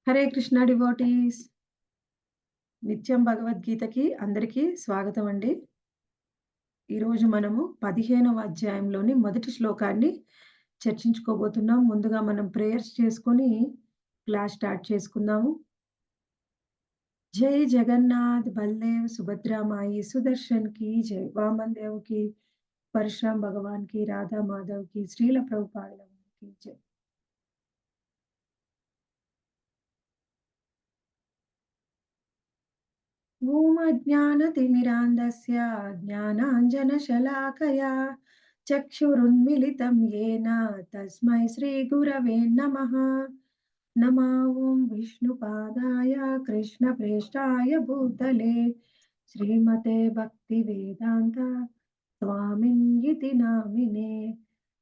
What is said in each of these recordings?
Hare Krishna devotees. నిత్యం భగవద్గీతకి అందరికీ స్వాగతం అండి. ఈరోజు మనము 15వ అధ్యాయంలోని మొదటి శ్లోకాన్ని చర్చించుకోబోతున్నాం. ముందుగా మనం ప్రేయర్స్ చేసుకొని క్లాస్ స్టార్ట్ చేసుకుందాము. జై జగన్నాథ్ బల్దేవ్ సుభద్రా మాయి సుదర్శన్ की జై, వామన్ దేవ్ की, परशुराम भगवान की, राधा माधव की, श्रील प्रभुपाद की जय। ॐ ज्ञानाञ्जनशलाकया चक्षुरुन्मिलितं येन तस्मै श्रीगुरवे नमः। नमो ॐ विष्णुपादाय कृष्णप्रेष्ठाय भूतले श्रीमते भक्तिवेदान्त स्वामिन्यति नामिने।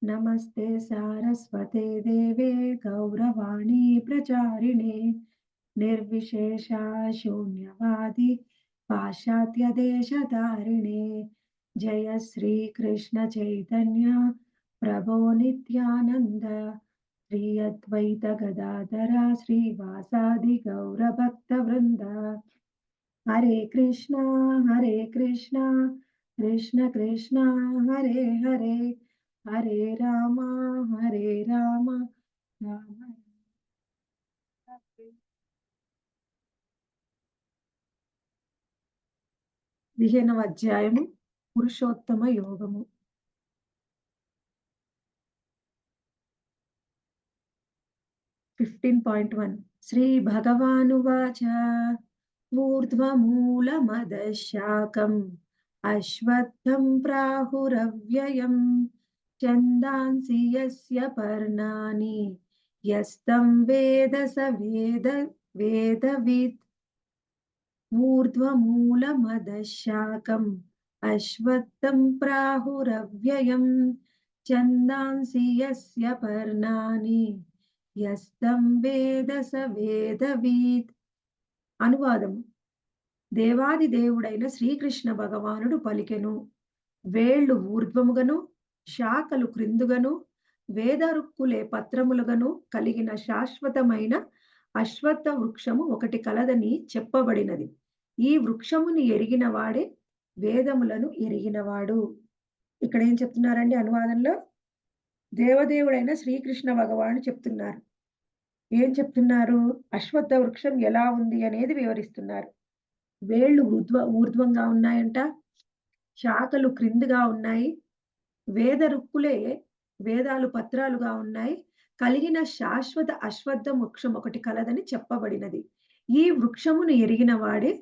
नमस्ते सारस्वते देवे गौरवाणी प्रचारिणे निर्विशेषा शून्यवादी पाश्चात्यदेशधारिणे। जय श्री कृष्ण चैतन्य प्रभो नित्यानंद श्री अद्वैत गदाधर श्रीवासादि गौरभक्तवृंद। हरे कृष्णा कृष्ण कृष्ण हरे हरे, हरे राम राम हरे। 15వ అధ్యాయము పురుషోత్తమ యోగము. 15.1 శ్రీ భగవానువాచ ఊర్ధ్వమూలమదశాకం అశ్వత్థం ప్రాహురవ్యయం ఛందాంసి యస్య పర్ణాని యస్తం వేద స వేదవిత్। ఊర్ధ్వమూలమదశాకం అశ్వత్థం ప్రాహురవ్యయం ఛందాంసి యస్య పర్ణాని యస్తం వేద స వేదవిత్। అనువాదము. దేవాది దేవుడైన శ్రీకృష్ణ భగవానుడు పలికెను. వేళ్ళు ఊర్ధ్వముగను శాఖలు క్రిందుగను వేదరుక్కులే పత్రములుగను కలిగిన శాశ్వతమైన అశ్వత్థ వృక్షము ఒకటి కలదని చెప్పబడినది. ఈ వృక్షముని ఎరిగిన వాడే వేదములను ఎరిగినవాడు. ఇక్కడ ఏం చెప్తున్నారండి అనువాదంలో? దేవదేవుడైన శ్రీకృష్ణ భగవానుడు చెప్తున్నారు. ఏం చెప్తున్నారు? అశ్వత్థ వృక్షం ఎలా ఉంది అనేది వివరిస్తున్నారు. వేళ్ళు ఊర్ధ్వంగా ఉన్నాయంట, శాఖలు క్రిందిగా ఉన్నాయి, వేదరుక్కులే వేదాలు పత్రాలుగా ఉన్నాయి, కలిగిన శాశ్వత అశ్వత్థ వృక్షం ఒకటి కలదని చెప్పబడినది. ఈ వృక్షమును ఎరిగిన వాడే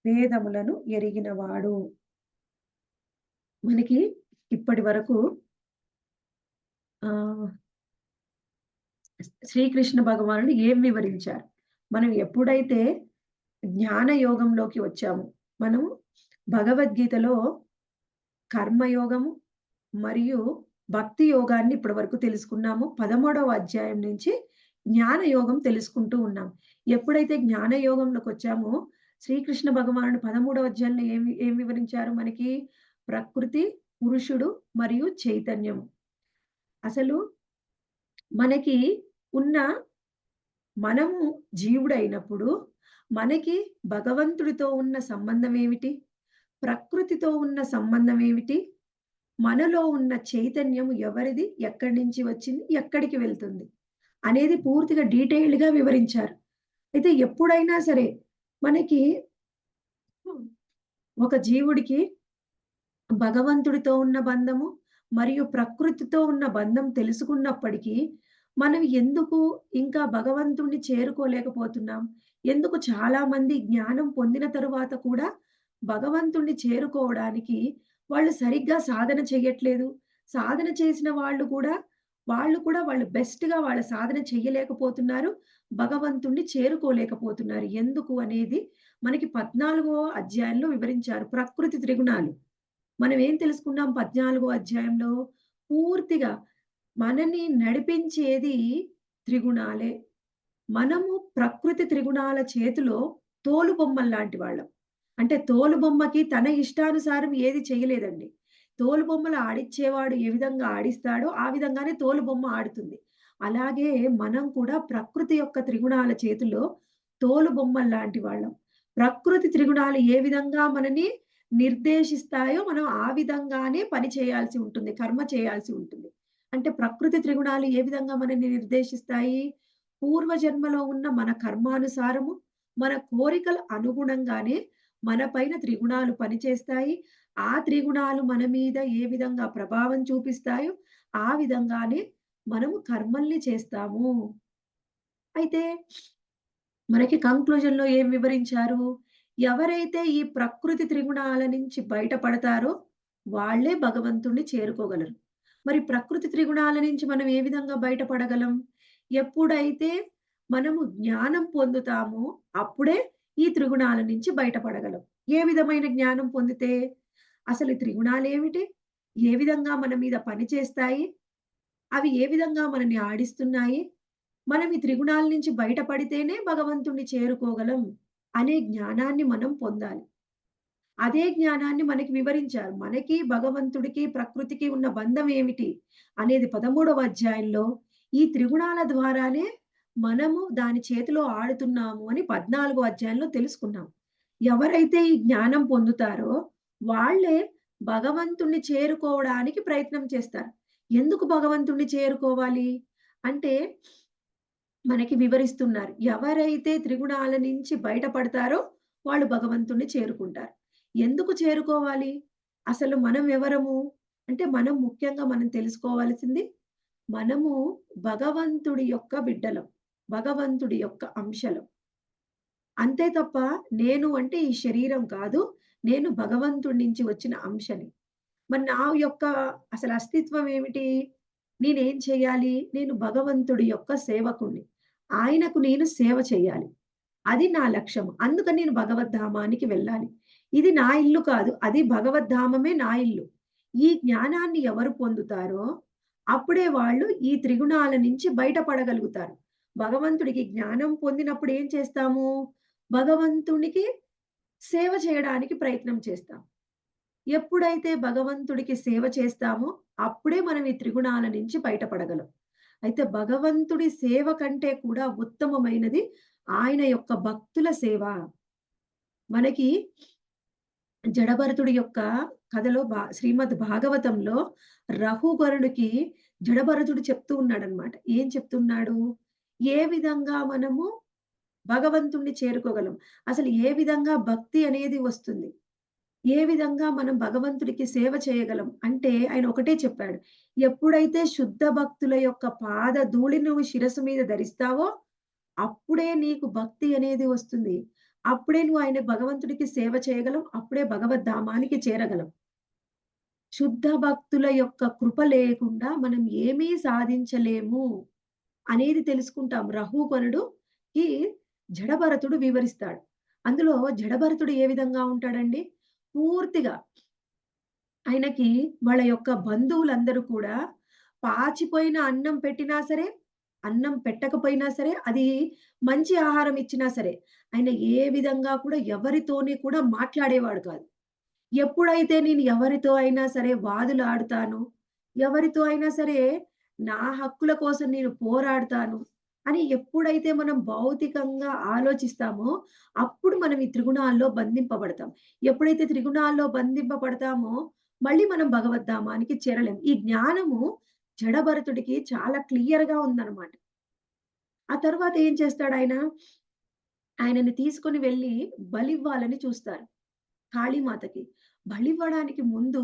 వేదములను ఎరిగినవాడు. మనకి ఇప్పటి వరకు శ్రీకృష్ణ భగవానుడు ఏం వివరించారు? మనం ఎప్పుడైతే జ్ఞాన యోగంలోకి వచ్చాము, మనము భగవద్గీతలో కర్మయోగము మరియు భక్తి యోగాన్ని ఇప్పటి వరకు తెలుసుకున్నాము. 13వ అధ్యాయం నుంచి జ్ఞాన యోగం తెలుసుకుంటూ ఉన్నాం. ఎప్పుడైతే జ్ఞాన యోగంలోకి వచ్చామో శ్రీకృష్ణ భగవానుడు 13వ అధ్యాయంలో ఏం వివరించారు మనకి? ప్రకృతి, పురుషుడు మరియు చైతన్యం. అసలు మనకి ఉన్న మనము జీవుడైనప్పుడు మనకి భగవంతుడితో ఉన్న సంబంధం ఏమిటి? ప్రకృతితో ఉన్న సంబంధం ఏమిటి? మనలో ఉన్న చైతన్యం ఎవరిది? ఎక్కడి నుంచి వచ్చింది? ఎక్కడికి వెళ్తుంది? అనేది పూర్తిగా డీటెయిల్డ్‌గా వివరించారు. అయితే ఎప్పుడైనా సరే మనకి ఒక జీవుడికి భగవంతుడితో ఉన్న బంధము మరియు ప్రకృతితో ఉన్న బంధం తెలుసుకున్నప్పటికీ మనం ఎందుకు ఇంకా భగవంతుడిని చేరుకోలేకపోతున్నాం? ఎందుకు చాలామంది జ్ఞానం పొందిన తరువాత కూడా భగవంతుడిని చేరుకోవడానికి వాళ్ళు సరిగ్గా సాధన చెయ్యట్లేదు. సాధన చేసిన వాళ్ళు బెస్ట్‌గా వాళ్ళ సాధన చెయ్యలేకపోతున్నారు. భగవంతుడిని చేరుకోలేకపోతున్నారు. ఎందుకు అనేది మనకి 14వ అధ్యాయంలో వివరించారు. ప్రకృతి త్రిగుణాలు. మనం ఏం తెలుసుకున్నాం 14వ అధ్యాయంలో? పూర్తిగా మనని నడిపించేది త్రిగుణాలే. మనము ప్రకృతి త్రిగుణాల చేతిలో తోలుబొమ్మల్లాంటి వాళ్ళం. అంటే తోలుబొమ్మకి తన ఇష్టానుసారం ఏది చేయలేదండి. తోలుబొమ్మలు ఆడిచ్చేవాడు ఏ విధంగా ఆడిస్తాడో ఆ విధంగానే తోలుబొమ్మ ఆడుతుంది. అలాగే మనం కూడా ప్రకృతి యొక్క త్రిగుణాల చేతిలో తోలుబొమ్మల్లాంటి వాళ్ళం. ప్రకృతి త్రిగుణాలు ఏ విధంగా మనని నిర్దేశిస్తాయో మనం ఆ విధంగానే పని చేయాల్సి ఉంటుంది. కర్మ చేయాల్సి ఉంటుంది. అంటే ప్రకృతి త్రిగుణాలు ఏ విధంగా మనల్ని నిర్దేశిస్తాయి? పూర్వజన్మలో ఉన్న మన కర్మానుసారము, మన కోరికల అనుగుణంగానే మన పైన త్రిగుణాలు పనిచేస్తాయి. ఆ త్రిగుణాలు మన మీద ఏ విధంగా ప్రభావం చూపిస్తాయో, ఆ విధంగానే మనము కర్మల్ని చేస్తాము. అయితే మనకి కంక్లూజన్‌లో ఏం వివరించారు? ఎవరైతే ఈ ప్రకృతి త్రిగుణాల నుంచి బయటపడతారో వాళ్ళే భగవంతుడిని చేరుకోగలరు. మరి ప్రకృతి త్రిగుణాల నుంచి మనం ఏ విధంగా బయటపడగలం? ఎప్పుడైతే మనము జ్ఞానం పొందుతామో అప్పుడే ఈ త్రిగుణాల నుంచి బయటపడగలం. ఏ విధమైన జ్ఞానం పొందితే? అసలు ఈ త్రిగుణాలేమిటి? ఏ విధంగా మన మీద పనిచేస్తాయి? అవి ఏ విధంగా మనల్ని ఆడిస్తున్నాయి? మనం ఈ త్రిగుణాల నుంచి బయటపడితేనే భగవంతుడిని చేరుకోగలం అనే జ్ఞానాన్ని మనం పొందాలి. అదే జ్ఞానాన్ని మనకి వివరించారు. మనకి, భగవంతుడికి, ప్రకృతికి ఉన్న బంధం ఏమిటి అనేది 13వ అధ్యాయంలో ఈ త్రిగుణాల ద్వారానే మనము దాని చేతిలో ఆడుతున్నాము అని 14వ అధ్యాయంలో తెలుసుకున్నాం. ఎవరైతే ఈ జ్ఞానం పొందుతారో వాళ్ళే భగవంతుడిని చేరుకోవడానికి ప్రయత్నం చేస్తారు. ఎందుకు భగవంతుడిని చేరుకోవాలి? అంటే మనకి వివరిస్తున్నారు. ఎవరైతే త్రిగుణాల నుంచి బయటపడతారో వాళ్ళు భగవంతుడిని చేరుకుంటారు. ఎందుకు చేరుకోవాలి? అసలు మనం ఎవరము? అంటే మనం ముఖ్యంగా మనం తెలుసుకోవాల్సింది మనము భగవంతుడి యొక్క బిడ్డలం. భగవంతుడి యొక్క అంశలం. అంతే తప్ప నేను అంటే ఈ శరీరం కాదు. నేను భగవంతుడి నుంచి వచ్చిన అంశని. మరి నా యొక్క అసలు అస్తిత్వం ఏమిటి? నేనేం చేయాలి? నేను భగవంతుడి యొక్క సేవకుడిని. ఆయనకు నేను సేవ చేయాలి. అది నా లక్ష్యం. అందుకని నేను భగవద్ధామానికి వెళ్ళాలి. ఇది నా ఇల్లు కాదు. అది భగవద్ధామమే నా ఇల్లు. ఈ జ్ఞానాన్ని ఎవరు పొందుతారో అప్పుడే వాళ్ళు ఈ త్రిగుణాల నుంచి బయటపడగలుగుతారు. భగవంతుడికి జ్ఞానం పొందినప్పుడు ఏం చేస్తాము? భగవంతునికి సేవ చేయడానికి ప్రయత్నం చేస్తాం. ఎప్పుడైతే భగవంతుడికి సేవ చేస్తామో, అప్పుడే మనం ఈ త్రిగుణాల నుంచి బయటపడగలం. అయితే భగవంతుడి సేవ కంటే కూడా ఉత్తమమైనది ఆయన యొక్క భక్తుల సేవ. మనకి జడభరతుడి యొక్క కథలో శ్రీమద్ భాగవతంలో రఘువరుడికి జడభరతుడు చెప్తూ ఉన్నాడనమాట. ఏం చెప్తున్నాడు? ఏ విధంగా మనము భగవంతుడిని చేరుకోగలం? అసలు ఏ విధంగా భక్తి అనేది వస్తుంది? ఏ విధంగా మనం భగవంతుడికి సేవ చేయగలం? అంటే ఆయన ఒకటే చెప్పాడు. ఎప్పుడైతే శుద్ధ భక్తుల యొక్క పాద ధూళి నువ్వు శిరస్సు మీద ధరిస్తావో, అప్పుడే నీకు భక్తి అనేది వస్తుంది. అప్పుడే నువ్వు ఆయన భగవంతుడికి సేవ చేయగలం. అప్పుడే భగవద్ధామానికి చేరగలం. శుద్ధ భక్తుల యొక్క కృప లేకుండా మనం ఏమీ సాధించలేము అనేది తెలుసుకుంటాం. రఘువరుడుకి జడభరతుడు వివరిస్తాడు. అందులో జడభరతుడు ఏ విధంగా ఉంటాడండి? పూర్తిగా ఆయనకి వాళ్ళ యొక్క బంధువులందరూ కూడా పాచిపోయిన అన్నం పెట్టినా సరే, అన్నం పెట్టకపోయినా సరే, అది మంచి ఆహారం ఇచ్చినా సరే, ఆయన ఏ విధంగా కూడా ఎవరితోని కూడా మాట్లాడేవాడు కాదు. ఎప్పుడైతే నేను ఎవరితో అయినా సరే వాదులాడుతాను, ఎవరితో అయినా సరే నా హక్కుల కోసం నేను పోరాడతాను అని ఎప్పుడైతే మనం భౌతికంగా ఆలోచిస్తామో, అప్పుడు మనం ఈ త్రిగుణాల్లో బంధింపబడతాం. ఎప్పుడైతే త్రిగుణాల్లో బంధింపబడతామో, మళ్ళీ మనం భగవద్ధామానికి చేరలేం. ఈ జ్ఞానము జడభరతుడికి చాలా క్లియర్‌గా ఉందన్నమాట. ఆ తర్వాత ఏం చేస్తాడాయన? ఆయనని తీసుకొని వెళ్లి బలివ్వాలని చూస్తారు. కాళీమాతకి. బలివ్వడానికి ముందు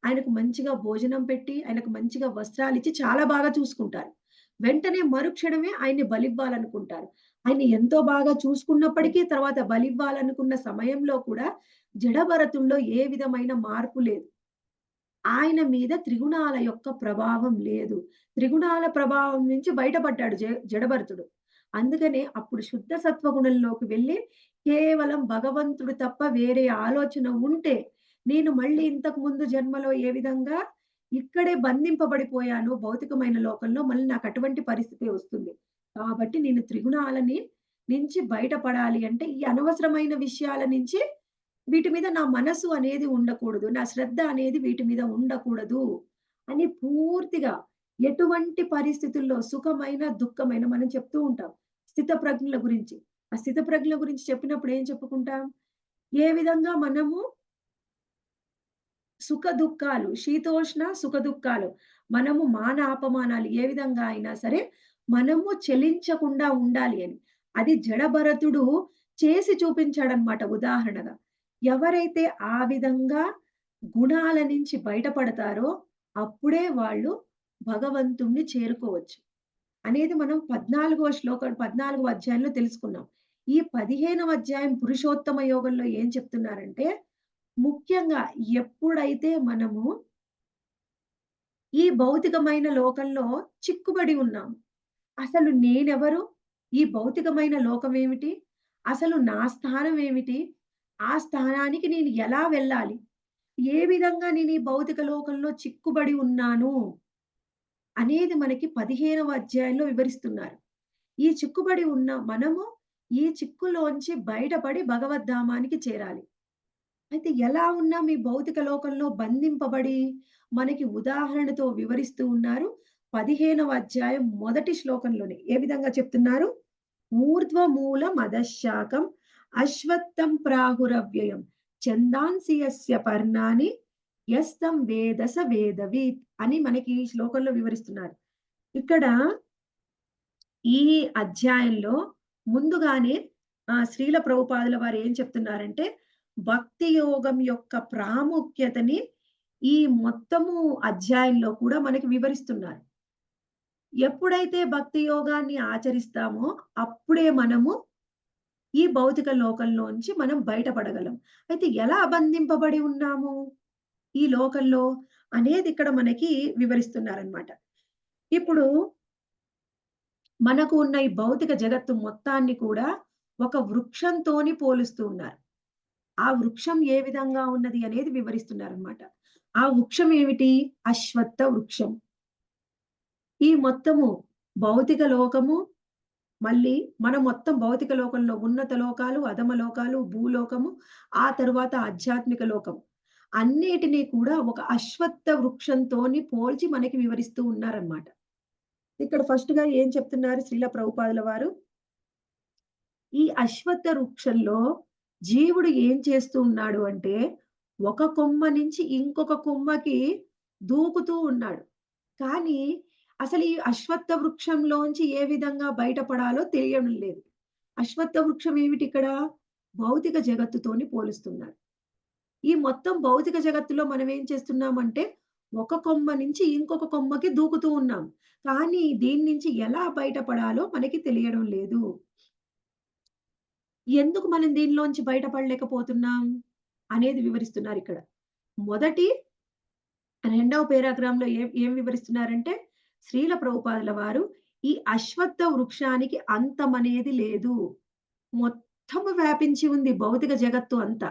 ఆయనకు మంచిగా భోజనం పెట్టి, ఆయనకు మంచిగా వస్త్రాలిచ్చి చాలా బాగా చూసుకుంటారు. వెంటనే మరుక్షణమే ఆయన్ని బలివ్వాలనుకుంటారు. ఆయన్ని ఎంతో బాగా చూసుకున్నప్పటికీ తర్వాత బలివ్వాలనుకున్న సమయంలో కూడా జడభరతుల్లో ఏ విధమైన మార్పు లేదు. ఆయన మీద త్రిగుణాల యొక్క ప్రభావం లేదు. త్రిగుణాల ప్రభావం నుంచి బయటపడ్డాడు జడభరతుడు. అందుకనే అప్పుడు శుద్ధ సత్వగుణంలోకి వెళ్ళి కేవలం భగవంతుడు తప్ప వేరే ఆలోచన ఉంటే, నేను మళ్ళీ ఇంతకు ముందు జన్మలో ఏ విధంగా ఇక్కడే బంధింపబడిపోయానో భౌతికమైన లోకంలో మళ్ళీ నాకు అటువంటి పరిస్థితే వస్తుంది. కాబట్టి నేను త్రిగుణాలని నుంచి బయటపడాలి అంటే ఈ అనవసరమైన విషయాల నుంచి వీటి మీద నా మనసు అనేది ఉండకూడదు. నా శ్రద్ధ అనేది వీటి మీద ఉండకూడదు అని పూర్తిగా ఎటువంటి పరిస్థితుల్లో సుఖమైన, దుఃఖమైన మనం చెప్తూ ఉంటాం. స్థితప్రజ్ఞుల గురించి. ఆ స్థితప్రజ్ఞ గురించి చెప్పినప్పుడు ఏం చెప్పుకుంటాం? ఏ విధంగా మనము సుఖ-దుఃఖాలు, శీతోష్ణ సుఖ-దుఃఖాలు, మనము మాన అపమానాలు ఏ విధంగా అయినా సరే, మనము చలించకుండా ఉండాలి అని. అది జడభరతుడు చేసి చూపించాడన్నమాట ఉదాహరణగా. ఎవరైతే ఆ విధంగా గుణాల నుంచి బయటపడతారో, అప్పుడే వాళ్ళు భగవంతుడిని చేరుకోవచ్చు. అనేది మనం 14వ అధ్యాయంలో తెలుసుకున్నాం. ఈ 15వ అధ్యాయం పురుషోత్తమ యోగంలో ఏం చెప్తున్నారంటే, ముఖ్యంగా ఎప్పుడైతే మనము ఈ భౌతికమైన లోకంలో చిక్కుబడి ఉన్నాము. అసలు నేనెవరు? ఈ భౌతికమైన లోకమేమిటి? అసలు నా స్థానం ఏమిటి? ఆ స్థానానికి నేను ఎలా వెళ్ళాలి? ఏ విధంగా నేను ఈ భౌతిక లోకంలో చిక్కుబడి ఉన్నాను? అనేది మనకి 15వ అధ్యాయంలో వివరిస్తున్నారు. ఈ చిక్కుబడి ఉన్న మనము ఈ చిక్కులోంచి బయటపడి భగవద్ధామానికి చేరాలి. అయితే ఎలా ఉన్నాం ఈ భౌతిక లోకంలో బంధింపబడి మనకి ఉదాహరణతో వివరిస్తూ ఉన్నారు. 15వ అధ్యాయం మొదటి శ్లోకంలోనే. ఏ విధంగా చెప్తున్నారు? ఊర్ధ్వమూల మదశాకం అశ్వత్థం ప్రాహురవ్యయం ఛందాంసి యస్య పర్ణాని యస్తం వేద స వేదవిత్ అని మనకి ఈ శ్లోకంలో వివరిస్తున్నారు. ఇక్కడ ఈ అధ్యాయంలో ముందుగానే శ్రీల ప్రభుపాదుల వారు ఏం చెప్తున్నారంటే, భక్తి యోగం యొక్క ప్రాముఖ్యతని ఈ మొత్తము అధ్యాయంలో కూడా మనకి వివరిస్తున్నారు. ఎప్పుడైతే భక్తి యోగాన్ని ఆచరిస్తామో, అప్పుడే మనము ఈ భౌతిక లోకంలోంచి మనం బయటపడగలం. అయితే ఎలా బంధింపబడి ఉన్నాము ఈ లోకంలో అనేది ఇక్కడ మనకి వివరిస్తున్నారనమాట. ఇప్పుడు మనకు ఉన్న ఈ భౌతిక జగత్తు మొత్తాన్ని కూడా ఒక వృక్షంతోని పోలుస్తూ ఉన్నారు. ఆ వృక్షం ఏ విధంగా ఉన్నది అనేది వివరిస్తున్నారనమాట. ఆ వృక్షం ఏమిటి? అశ్వత్థ వృక్షం. ఈ మొత్తము భౌతిక లోకము, మళ్ళీ మనం మొత్తం భౌతిక లోకంలో ఉన్నత లోకాలు, అధమ లోకాలు, భూలోకము, ఆ తరువాత ఆధ్యాత్మిక లోకం. అన్నిటిని కూడా ఒక అశ్వత్థ వృక్షంతోని పోల్చి మనకి వివరిస్తూ ఉన్నారనమాట. ఇక్కడ ఫస్ట్‌గా ఏం చెప్తున్నారు శ్రీల ప్రభుపాదుల వారు? ఈ అశ్వత్థ వృక్షంలో జీవుడు ఏం చేస్తూ ఉన్నాడు అంటే, ఒక కొమ్మ నుంచి ఇంకొక కొమ్మకి దూకుతూ ఉన్నాడు. కానీ, అసలు ఈ అశ్వత్థ వృక్షంలోంచి ఏ విధంగా బయటపడాలో తెలియడం లేదు. అశ్వత్థ వృక్షం ఏమిటిక్కడ? భౌతిక జగత్తుతోని పోలుస్తున్నారు. ఈ మొత్తం భౌతిక జగత్తులో మనం ఏం చేస్తున్నామంటే, ఒక కొమ్మ నుంచి ఇంకొక కొమ్మకి దూకుతూ ఉన్నాం. కానీ, దీని నుంచి ఎలా బయటపడాలో మనకి తెలియడం లేదు. ఎందుకు మనం దీనిలోంచి బయటపడలేకపోతున్నాం? అనేది వివరిస్తున్నారిక్కడ. మొదటి, రెండవ పేరాగ్రామ్‌లో ఏం వివరిస్తున్నారంటే, శ్రీల ప్రభుపాదుల వారు ఈ అశ్వత్థ వృక్షానికి అంతమనేది లేదు. మొత్తము వ్యాపించి ఉంది భౌతిక జగత్తు అంతా.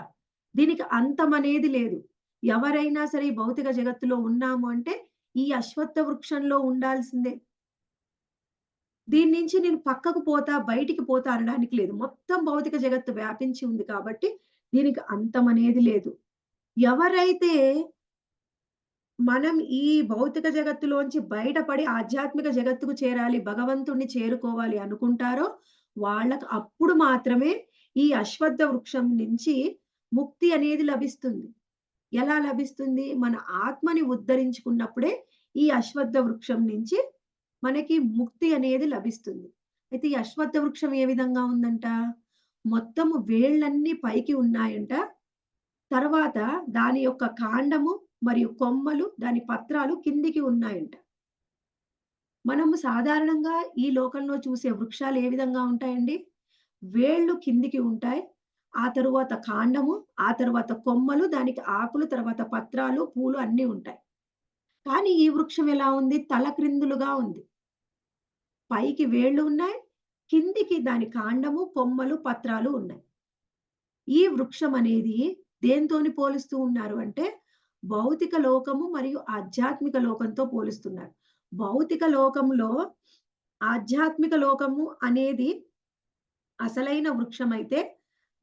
దీనికి అంతమనేది లేదు. ఎవరైనా సరే ఈ భౌతిక జగత్తులో ఉన్నాము అంటే, ఈ అశ్వత్థ వృక్షంలో ఉండాల్సిందే. దీని నుంచి నేను పక్కకు పోతా, బయటికి పోతా అనడానికి లేదు. మొత్తం భౌతిక జగత్తు వ్యాపించి ఉంది కాబట్టి, దీనికి అంతమనేది లేదు. ఎవరైతే మనం ఈ భౌతిక జగత్తులోంచి బయటపడి ఆధ్యాత్మిక జగత్తుకు చేరాలి, భగవంతుడిని చేరుకోవాలి అనుకుంటారో, వాళ్ళకి అప్పుడు మాత్రమే ఈ అశ్వత్థ వృక్షం నుంచి ముక్తి అనేది లభిస్తుంది. ఎలా లభిస్తుంది? మన ఆత్మని ఉద్ధరించుకున్నప్పుడే ఈ అశ్వత్థ వృక్షం నుంచి మనకి ముక్తి అనేది లభిస్తుంది. అయితే ఈ అశ్వత్థ వృక్షం ఏ విధంగా ఉందంట? మొత్తము వేళ్ళన్నీ పైకి ఉన్నాయంట. తర్వాత దాని యొక్క కాండము మరియు కొమ్మలు, దాని పత్రాలు కిందికి ఉన్నాయంట. మనము సాధారణంగా ఈ లోకంలో చూసే వృక్షాలు ఏ విధంగా ఉంటాయండి? వేళ్ళు కిందికి ఉంటాయి. ఆ తరువాత కాండము, ఆ తరువాత కొమ్మలు, దానికి ఆకులు, తర్వాత పత్రాలు, పూలు అన్నీ ఉంటాయి. కానీ ఈ వృక్షం ఎలా ఉంది? తలక్రిందులుగా ఉంది. పైకి వేళ్ళు ఉన్నాయి. కిందికి దాని కాండము, కొమ్మలు, పత్రాలు ఉన్నాయి. ఈ వృక్షం అనేది దేనితోని పోలుస్తూ ఉన్నారు అంటే, భౌతిక లోకము మరియు ఆధ్యాత్మిక లోకంతో పోలుస్తున్నారు. భౌతిక లోకంలో ఆధ్యాత్మిక లోకము అనేది అసలైన వృక్షమైతే,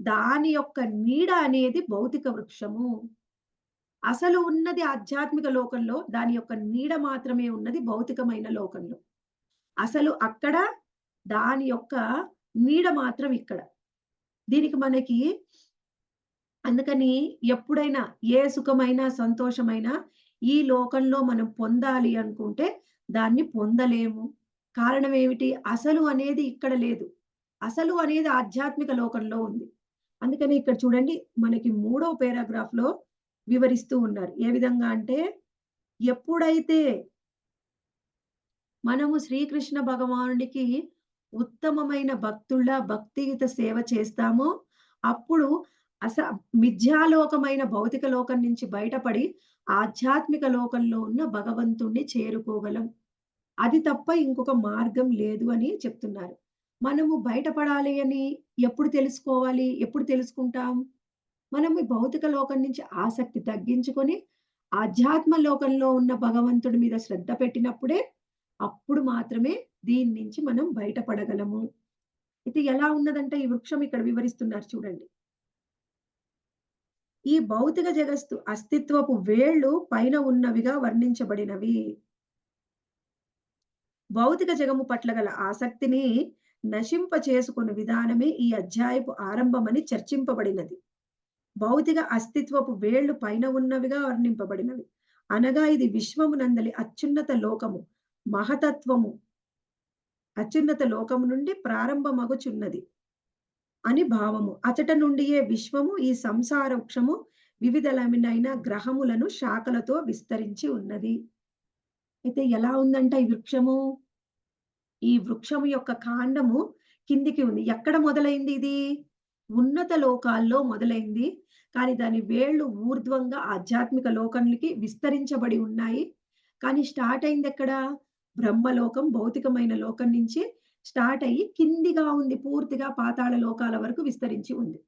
దాని యొక్క నీడ అనేది భౌతిక వృక్షము. అసలు ఉన్నది ఆధ్యాత్మిక లోకంలో, దాని యొక్క నీడ మాత్రమే ఉన్నది భౌతికమైన లోకంలో. అసలు అక్కడ దాని యొక్క నీడ మాత్రం ఇక్కడ. దీనికి మనకి అందుకని ఎప్పుడైనా ఏ సుఖమైనా, సంతోషమైనా ఈ లోకంలో మనం పొందాలి అనుకుంటే దాన్ని పొందలేము. కారణం ఏమిటి? అసలు అనేది ఇక్కడ లేదు. అసలు అనేది ఆధ్యాత్మిక లోకంలో ఉంది. అందుకని ఇక్కడ చూడండి మనకి మూడో పేరాగ్రాఫ్‌లో వివరిస్తూ ఉన్నారు. ఏ విధంగా అంటే ఎప్పుడైతే మనము శ్రీకృష్ణ భగవానుడికి ఉత్తమమైన భక్తుల్లా భక్తియుత సేవ చేస్తామో, అప్పుడు అస మిథ్యాలోకమైన భౌతిక లోకం నుంచి బయటపడి ఆధ్యాత్మిక లోకంలో ఉన్న భగవంతుడిని చేరుకోగలం. అది తప్ప ఇంకొక మార్గం లేదు అని చెప్తున్నారు. మనము బయటపడాలి అని ఎప్పుడు తెలుసుకోవాలి? ఎప్పుడు తెలుసుకుంటాం? మనం ఈ భౌతిక లోకం నుంచి ఆసక్తి తగ్గించుకొని, ఆధ్యాత్మ లోకంలో ఉన్న భగవంతుడి మీద శ్రద్ధ పెట్టినప్పుడే, అప్పుడు మాత్రమే దీని నుంచి మనం బయటపడగలము. అయితే ఎలా ఉన్నదంటే ఈ వృక్షం ఇక్కడ వివరిస్తున్నారు చూడండి. ఈ భౌతిక జగత్తు అస్తిత్వపు వేళ్ళు పైన ఉన్నవిగా వర్ణించబడినవి. భౌతిక జగము పట్ల గల ఆసక్తిని నశింపచేసుకుని విధానమే ఈ అధ్యాయపు ఆరంభమని చర్చింపబడినది. భౌతిక అస్తిత్వపు వేళ్ళు పైన ఉన్నవిగా వర్ణింపబడినవి. అనగా ఇది విశ్వమునందలి అత్యున్నత లోకము, మహతత్వము, అత్యున్నత లోకము నుండి ప్రారంభమగుచున్నది అని భావము. అచట నుండియే విశ్వము, ఈ సంసార వృక్షము వివిధలమైన గ్రహములను శాఖలతో విస్తరించి ఉన్నది. అయితే ఎలా ఉందంట ఈ వృక్షము? ఈ వృక్షము యొక్క కాండము కిందికి ఉంది. ఎక్కడ మొదలైంది ఇది? ఉన్నత లోకాల్లో మొదలైంది. కానీ దాని వేళ్ళు ఊర్ధ్వంగా ఆధ్యాత్మిక లోకానికి విస్తరించబడి ఉన్నాయి. కానీ స్టార్ట్ అయిందెక్కడ? బ్రహ్మలోకం, భౌతికమైన లోకం నుంచి స్టార్ట్ అయ్యి కిందిగా ఉంది. పూర్తిగా పాతాళ లోకాల వరకు విస్తరించి ఉంది.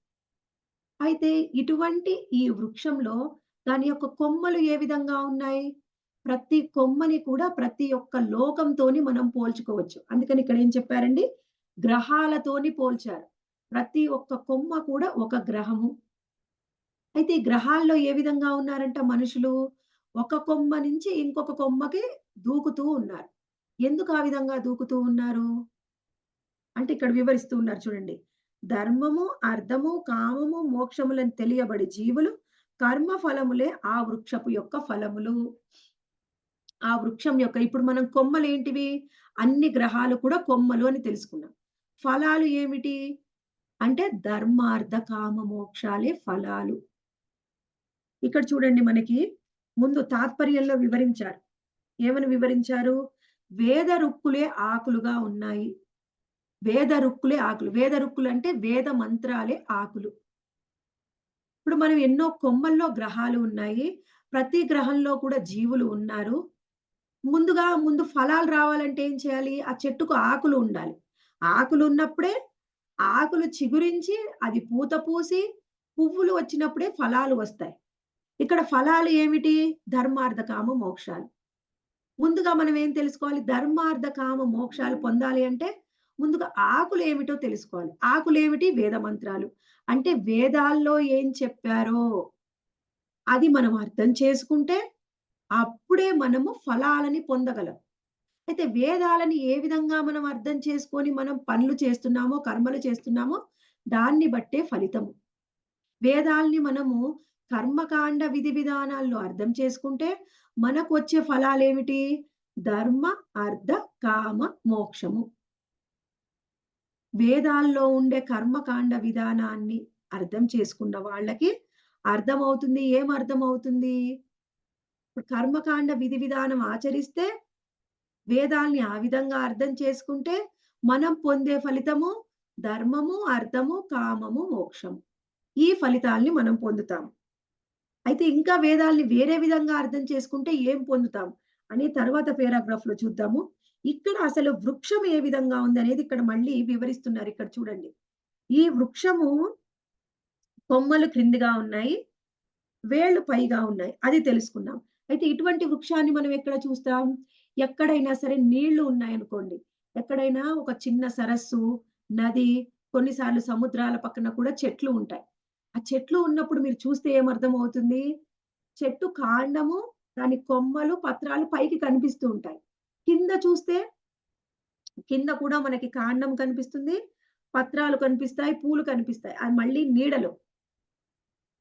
అయితే ఇటువంటి ఈ వృక్షంలో దాని యొక్క కొమ్మలు ఏ విధంగా ఉన్నాయి? ప్రతి కొమ్మని కూడా ప్రతి ఒక్క లోకంతోని మనం పోల్చుకోవచ్చు. అందుకని ఇక్కడ ఏం చెప్పారండి? గ్రహాలతోని పోల్చారు. ప్రతి ఒక్క కొమ్మ కూడా ఒక గ్రహము. అయితే ఈ గ్రహాల్లో ఏ విధంగా ఉన్నారంట మనుషులు? ఒక కొమ్మ నుంచి ఇంకొక కొమ్మకి దూకుతూ ఉన్నారు. ఎందుకు ఆ విధంగా దూకుతూ ఉన్నారు? అంటే ఇక్కడ వివరిస్తూ ఉన్నారు చూడండి. ధర్మము, అర్థము, కామము, మోక్షములని తెలియబడి జీవులు కర్మ ఫలములే ఆ వృక్షపు యొక్క ఫలములు. ఆ వృక్షం యొక్క ఇప్పుడు మనం కొమ్మలేంటివి? అన్ని గ్రహాలు కూడా కొమ్మలు అని తెలుసుకున్నాం. ఫలాలు ఏమిటి? అంటే ధర్మార్థ, కామ, మోక్షాలే ఫలాలు. ఇక్కడ చూడండి మనకి ముందు తాత్పర్యంలో వివరించారు. ఏమని వివరించారు? వేద రుక్కులే ఆకులుగా ఉన్నాయి. వేద రుక్కులే ఆకులు. వేద రుక్కులు అంటే వేద మంత్రాలే ఆకులు. ఇప్పుడు మనం ఎన్నో కొమ్మల్లో గ్రహాలు ఉన్నాయి. ప్రతి గ్రహంలో కూడా జీవులు ఉన్నారు. ముందు ఫలాలు రావాలంటే ఏం చేయాలి? ఆ చెట్టుకు ఆకులు ఉండాలి. ఆకులు ఉన్నప్పుడే ఆకులు చిగురించి, అది పూత పూసి, పువ్వులు వచ్చినప్పుడే ఫలాలు వస్తాయి. ఇక్కడ ఫలాలు ఏమిటి? ధర్మార్థ, కామ, మోక్షాలు. ముందుగా మనం ఏం తెలుసుకోవాలి? ధర్మార్థ, కామ, మోక్షాలు పొందాలి అంటే ముందుగా ఆకులేమిటో తెలుసుకోవాలి. ఆకులేమిటి? వేద మంత్రాలు. అంటే వేదాల్లో ఏం చెప్పారో అది మనం అర్థం చేసుకుంటే అప్పుడే మనము ఫలాలని పొందగలం. అయితే వేదాలని ఏ విధంగా మనం అర్థం చేసుకొని మనం పనులు చేస్తున్నామో, కర్మలు చేస్తున్నామో దాన్ని బట్టే ఫలితము. వేదాల్ని మనము కర్మకాండ విధి విధానాల్లో అర్థం చేసుకుంటే మనకొచ్చే ఫలాలేమిటి? ధర్మ, అర్థ, కామ, మోక్షము. వేదాల్లో ఉండే కర్మకాండ విధానాన్ని అర్థం చేసుకున్న వాళ్ళకి అర్థమవుతుంది. ఏం అర్థమవుతుంది? ఇప్పుడు కర్మకాండ విధి విధానం ఆచరిస్తే వేదాల్ని ఆ విధంగా అర్థం చేసుకుంటే మనం పొందే ఫలితము ధర్మము, అర్థము, కామము, మోక్షము. ఈ ఫలితాల్ని మనం పొందుతాం. అయితే ఇంకా వేదాల్ని వేరే విధంగా అర్థం చేసుకుంటే ఏం పొందుతాం అని తర్వాత పేరాగ్రాఫ్‌లో చూద్దాము. ఇక్కడ అసలు వృక్షం ఏ విధంగా ఉందనేది ఇక్కడ మళ్ళీ వివరిస్తున్నారు. ఇక్కడ చూడండి. ఈ వృక్షము కొమ్మలు క్రిందిగా ఉన్నాయి. వేళ్ళు పైగా ఉన్నాయి. అది తెలుసుకున్నాం. అయితే ఇటువంటి వృక్షాన్ని మనం ఎక్కడ చూస్తాం? ఎక్కడైనా సరే నీళ్లు ఉన్నాయనుకోండి. ఎక్కడైనా ఒక చిన్న సరస్సు, నది, కొన్నిసార్లు సముద్రాల పక్కన కూడా చెట్లు ఉంటాయి. ఆ చెట్లు ఉన్నప్పుడు మీరు చూస్తే ఏమర్థమవుతుంది? చెట్టు కాండము, దాని కొమ్మలు, పత్రాలు పైకి కనిపిస్తూ ఉంటాయి. కింద చూస్తే కింద కూడా మనకి కాండం కనిపిస్తుంది. పత్రాలు కనిపిస్తాయి, పూలు కనిపిస్తాయి. అది మళ్ళీ నీడలో.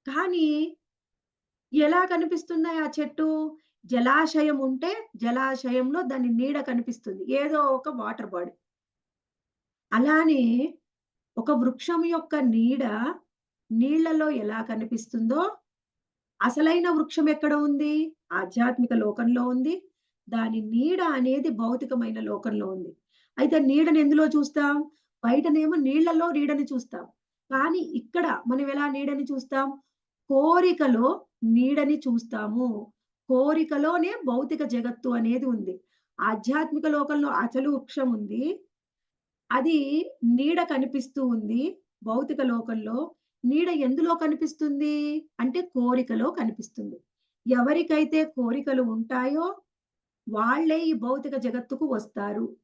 కానీ ఎలా కనిపిస్తున్నాయి ఆ చెట్టు? జలాశయం ఉంటే జలాశయంలో దాని నీడ కనిపిస్తుంది. ఏదో ఒక వాటర్ బాడీ. అలానే ఒక వృక్షం యొక్క నీడ నీళ్ళలో ఎలా కనిపిస్తుందో, అసలైన వృక్షం ఎక్కడ ఉంది? ఆధ్యాత్మిక లోకంలో ఉంది. దాని నీడ అనేది భౌతికమైన లోకంలో ఉంది. అయితే నీడని ఎందులో చూస్తాం? బయటనేమో నీళ్ళలో నీడని చూస్తాం. కానీ ఇక్కడ మనం ఎలా నీడని చూస్తాం? కోరికలో నీడని చూస్తాము. కోరికలోనే భౌతిక జగత్తు అనేది ఉంది. ఆధ్యాత్మిక లోకంలో అసలు వృక్షం ఉంది. అది నీడ కనిపిస్తూ ఉంది భౌతిక లోకంలో. నీడ ఎందులో కనిపిస్తుంది? అంటే కోరికలో కనిపిస్తుంది. ఎవరికైతే కోరికలు ఉంటాయో వాళ్ళే ఈ భౌతిక జగత్తుకు వస్తారు.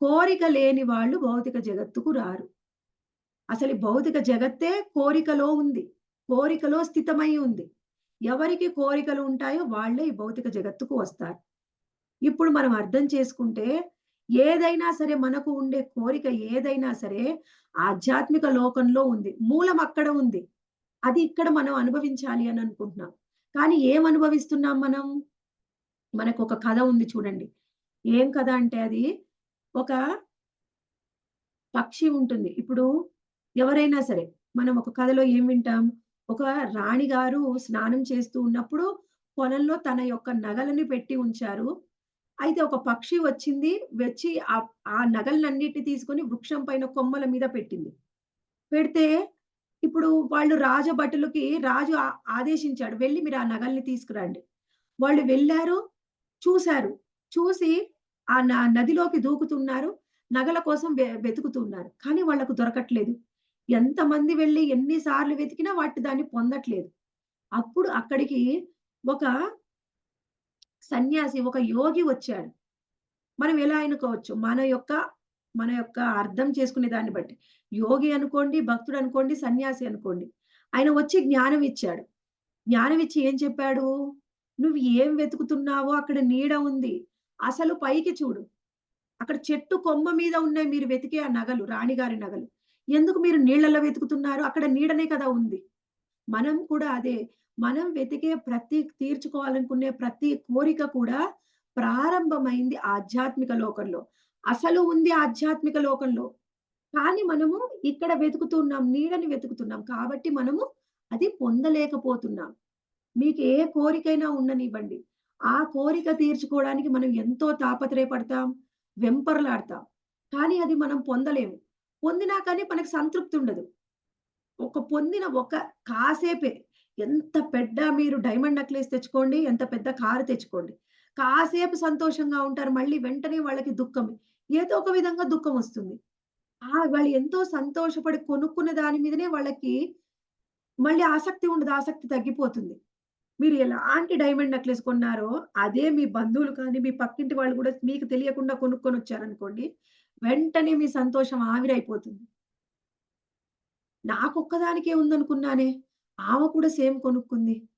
కోరిక లేని వాళ్ళు భౌతిక జగత్తుకు రారు. అసలు ఈ భౌతిక జగత్తే కోరికలో ఉంది. కోరికలో స్థితమై ఉంది. ఎవరికి కోరికలు ఉంటాయో వాళ్ళే ఈ భౌతిక జగత్తుకు వస్తారు. ఇప్పుడు మనం అర్థం చేసుకుంటే ఏదైనా సరే మనకు ఉండే కోరిక ఏదైనా సరే ఆధ్యాత్మిక లోకంలో ఉంది. మూలం అక్కడ ఉంది. అది ఇక్కడ మనం అనుభవించాలి అని అనుకుంటున్నాం. కానీ ఏం అనుభవిస్తున్నాం మనం? మనకొక కథ ఉంది చూడండి. ఏం కథ అంటే అది ఒక పక్షి ఉంటుంది. ఇప్పుడు ఎవరైనా సరే మనం ఒక కథలో ఏం వింటాం? ఒక రాణిగారు స్నానం చేస్తూ ఉన్నప్పుడు పొలంలో తన యొక్క నగలని పెట్టి ఉంచారు. అయితే ఒక పక్షి వచ్చింది. వచ్చి ఆ నగలనన్నిటిని తీసుకొని వృక్షం పైన కొమ్మల మీద పెట్టింది. పెడితే ఇప్పుడు వాళ్ళు రాజభటులకి రాజు ఆదేశించాడు. "వెళ్లి మీరు ఆ నగల్ని తీసుకురండి." వాళ్ళు వెళ్లారు. చూసారు. చూసి ఆ నదిలోకి దూకుతున్నారు. నగల కోసం వెతుకుతున్నారు. కానీ వాళ్ళకు దొరకట్లేదు. ఎంతమంది వెళ్లి ఎన్ని సార్లు వెతికినా దాన్ని పొందట్లేదు. అప్పుడు అక్కడికి ఒక సన్యాసి, ఒక యోగి వచ్చాడు. మనం ఎలా అనుకోవచ్చు? మన యొక్క అర్థం చేసుకునే దాన్ని బట్టి. యోగి అనుకోండి, భక్తుడు అనుకోండి, సన్యాసి అనుకోండి. ఆయన వచ్చి జ్ఞానం ఇచ్చాడు. జ్ఞానం ఇచ్చి ఏం చెప్పాడు? "నువ్వు ఏం వెతుకుతున్నావో అక్కడ నీడ ఉంది. అసలు పైకి చూడు. అక్కడ చెట్టు కొమ్మ మీద ఉన్నాయి మీరు వెతికే ఆ నగలు, రాణిగారి నగలు. ఎందుకు మీరు నీళ్ళలో వెతుకుతున్నారు? అక్కడ నీడనే కదా ఉంది." మనం కూడా అదే. మనం వెతికే తీర్చుకోవాలనుకునే ప్రతి కోరిక కూడా ప్రారంభమైంది ఆధ్యాత్మిక లోకంలో. అసలు ఉంది ఆధ్యాత్మిక లోకంలో. కానీ మనము ఇక్కడ వెతుకుతున్నాం. నీడని వెతుకుతున్నాం. కాబట్టి మనము అది పొందలేకపోతున్నాం. మీకు ఏ కోరికైనా ఉండనివ్వండి. ఆ కోరిక తీర్చుకోవడానికి మనం ఎంతో తాపత్రయపడతాం, వెంపర్లాడతాం. కానీ అది మనం పొందలేము. పొందినా కానీ మనకు సంతృప్తి ఉండదు. పొందిన ఒక కాసేపే. ఎంత పెద్ద మీరు డైమండ్ నెక్లెస్ తెచ్చుకోండి, ఎంత పెద్ద కారు తెచ్చుకోండి. కాసేపు సంతోషంగా ఉంటారు. మళ్ళీ వెంటనే వాళ్ళకి దుఃఖం. ఏదో ఒక విధంగా దుఃఖమొస్తుంది. వాళ్ళు ఎంతో సంతోషపడి కొనుక్కున్న దాని మీదనే వాళ్ళకి మళ్ళీ ఆసక్తి ఉండదు. ఆసక్తి తగ్గిపోతుంది. మీరు ఎలాంటి డైమండ్ నెక్లెస్ కొన్నారో, అదే మీ బంధువులు కానీ, మీ పక్కింటి వాళ్ళు కూడా మీకు తెలియకుండా కొనుక్కొనొచ్చారనుకోండి, వెంటనే మీ సంతోషం ఆవిరైపోతుంది. నాకొక్కదానికే ఉందనుకున్నానే. ఆమె కూడా సేమ్ కొనుక్కుంది.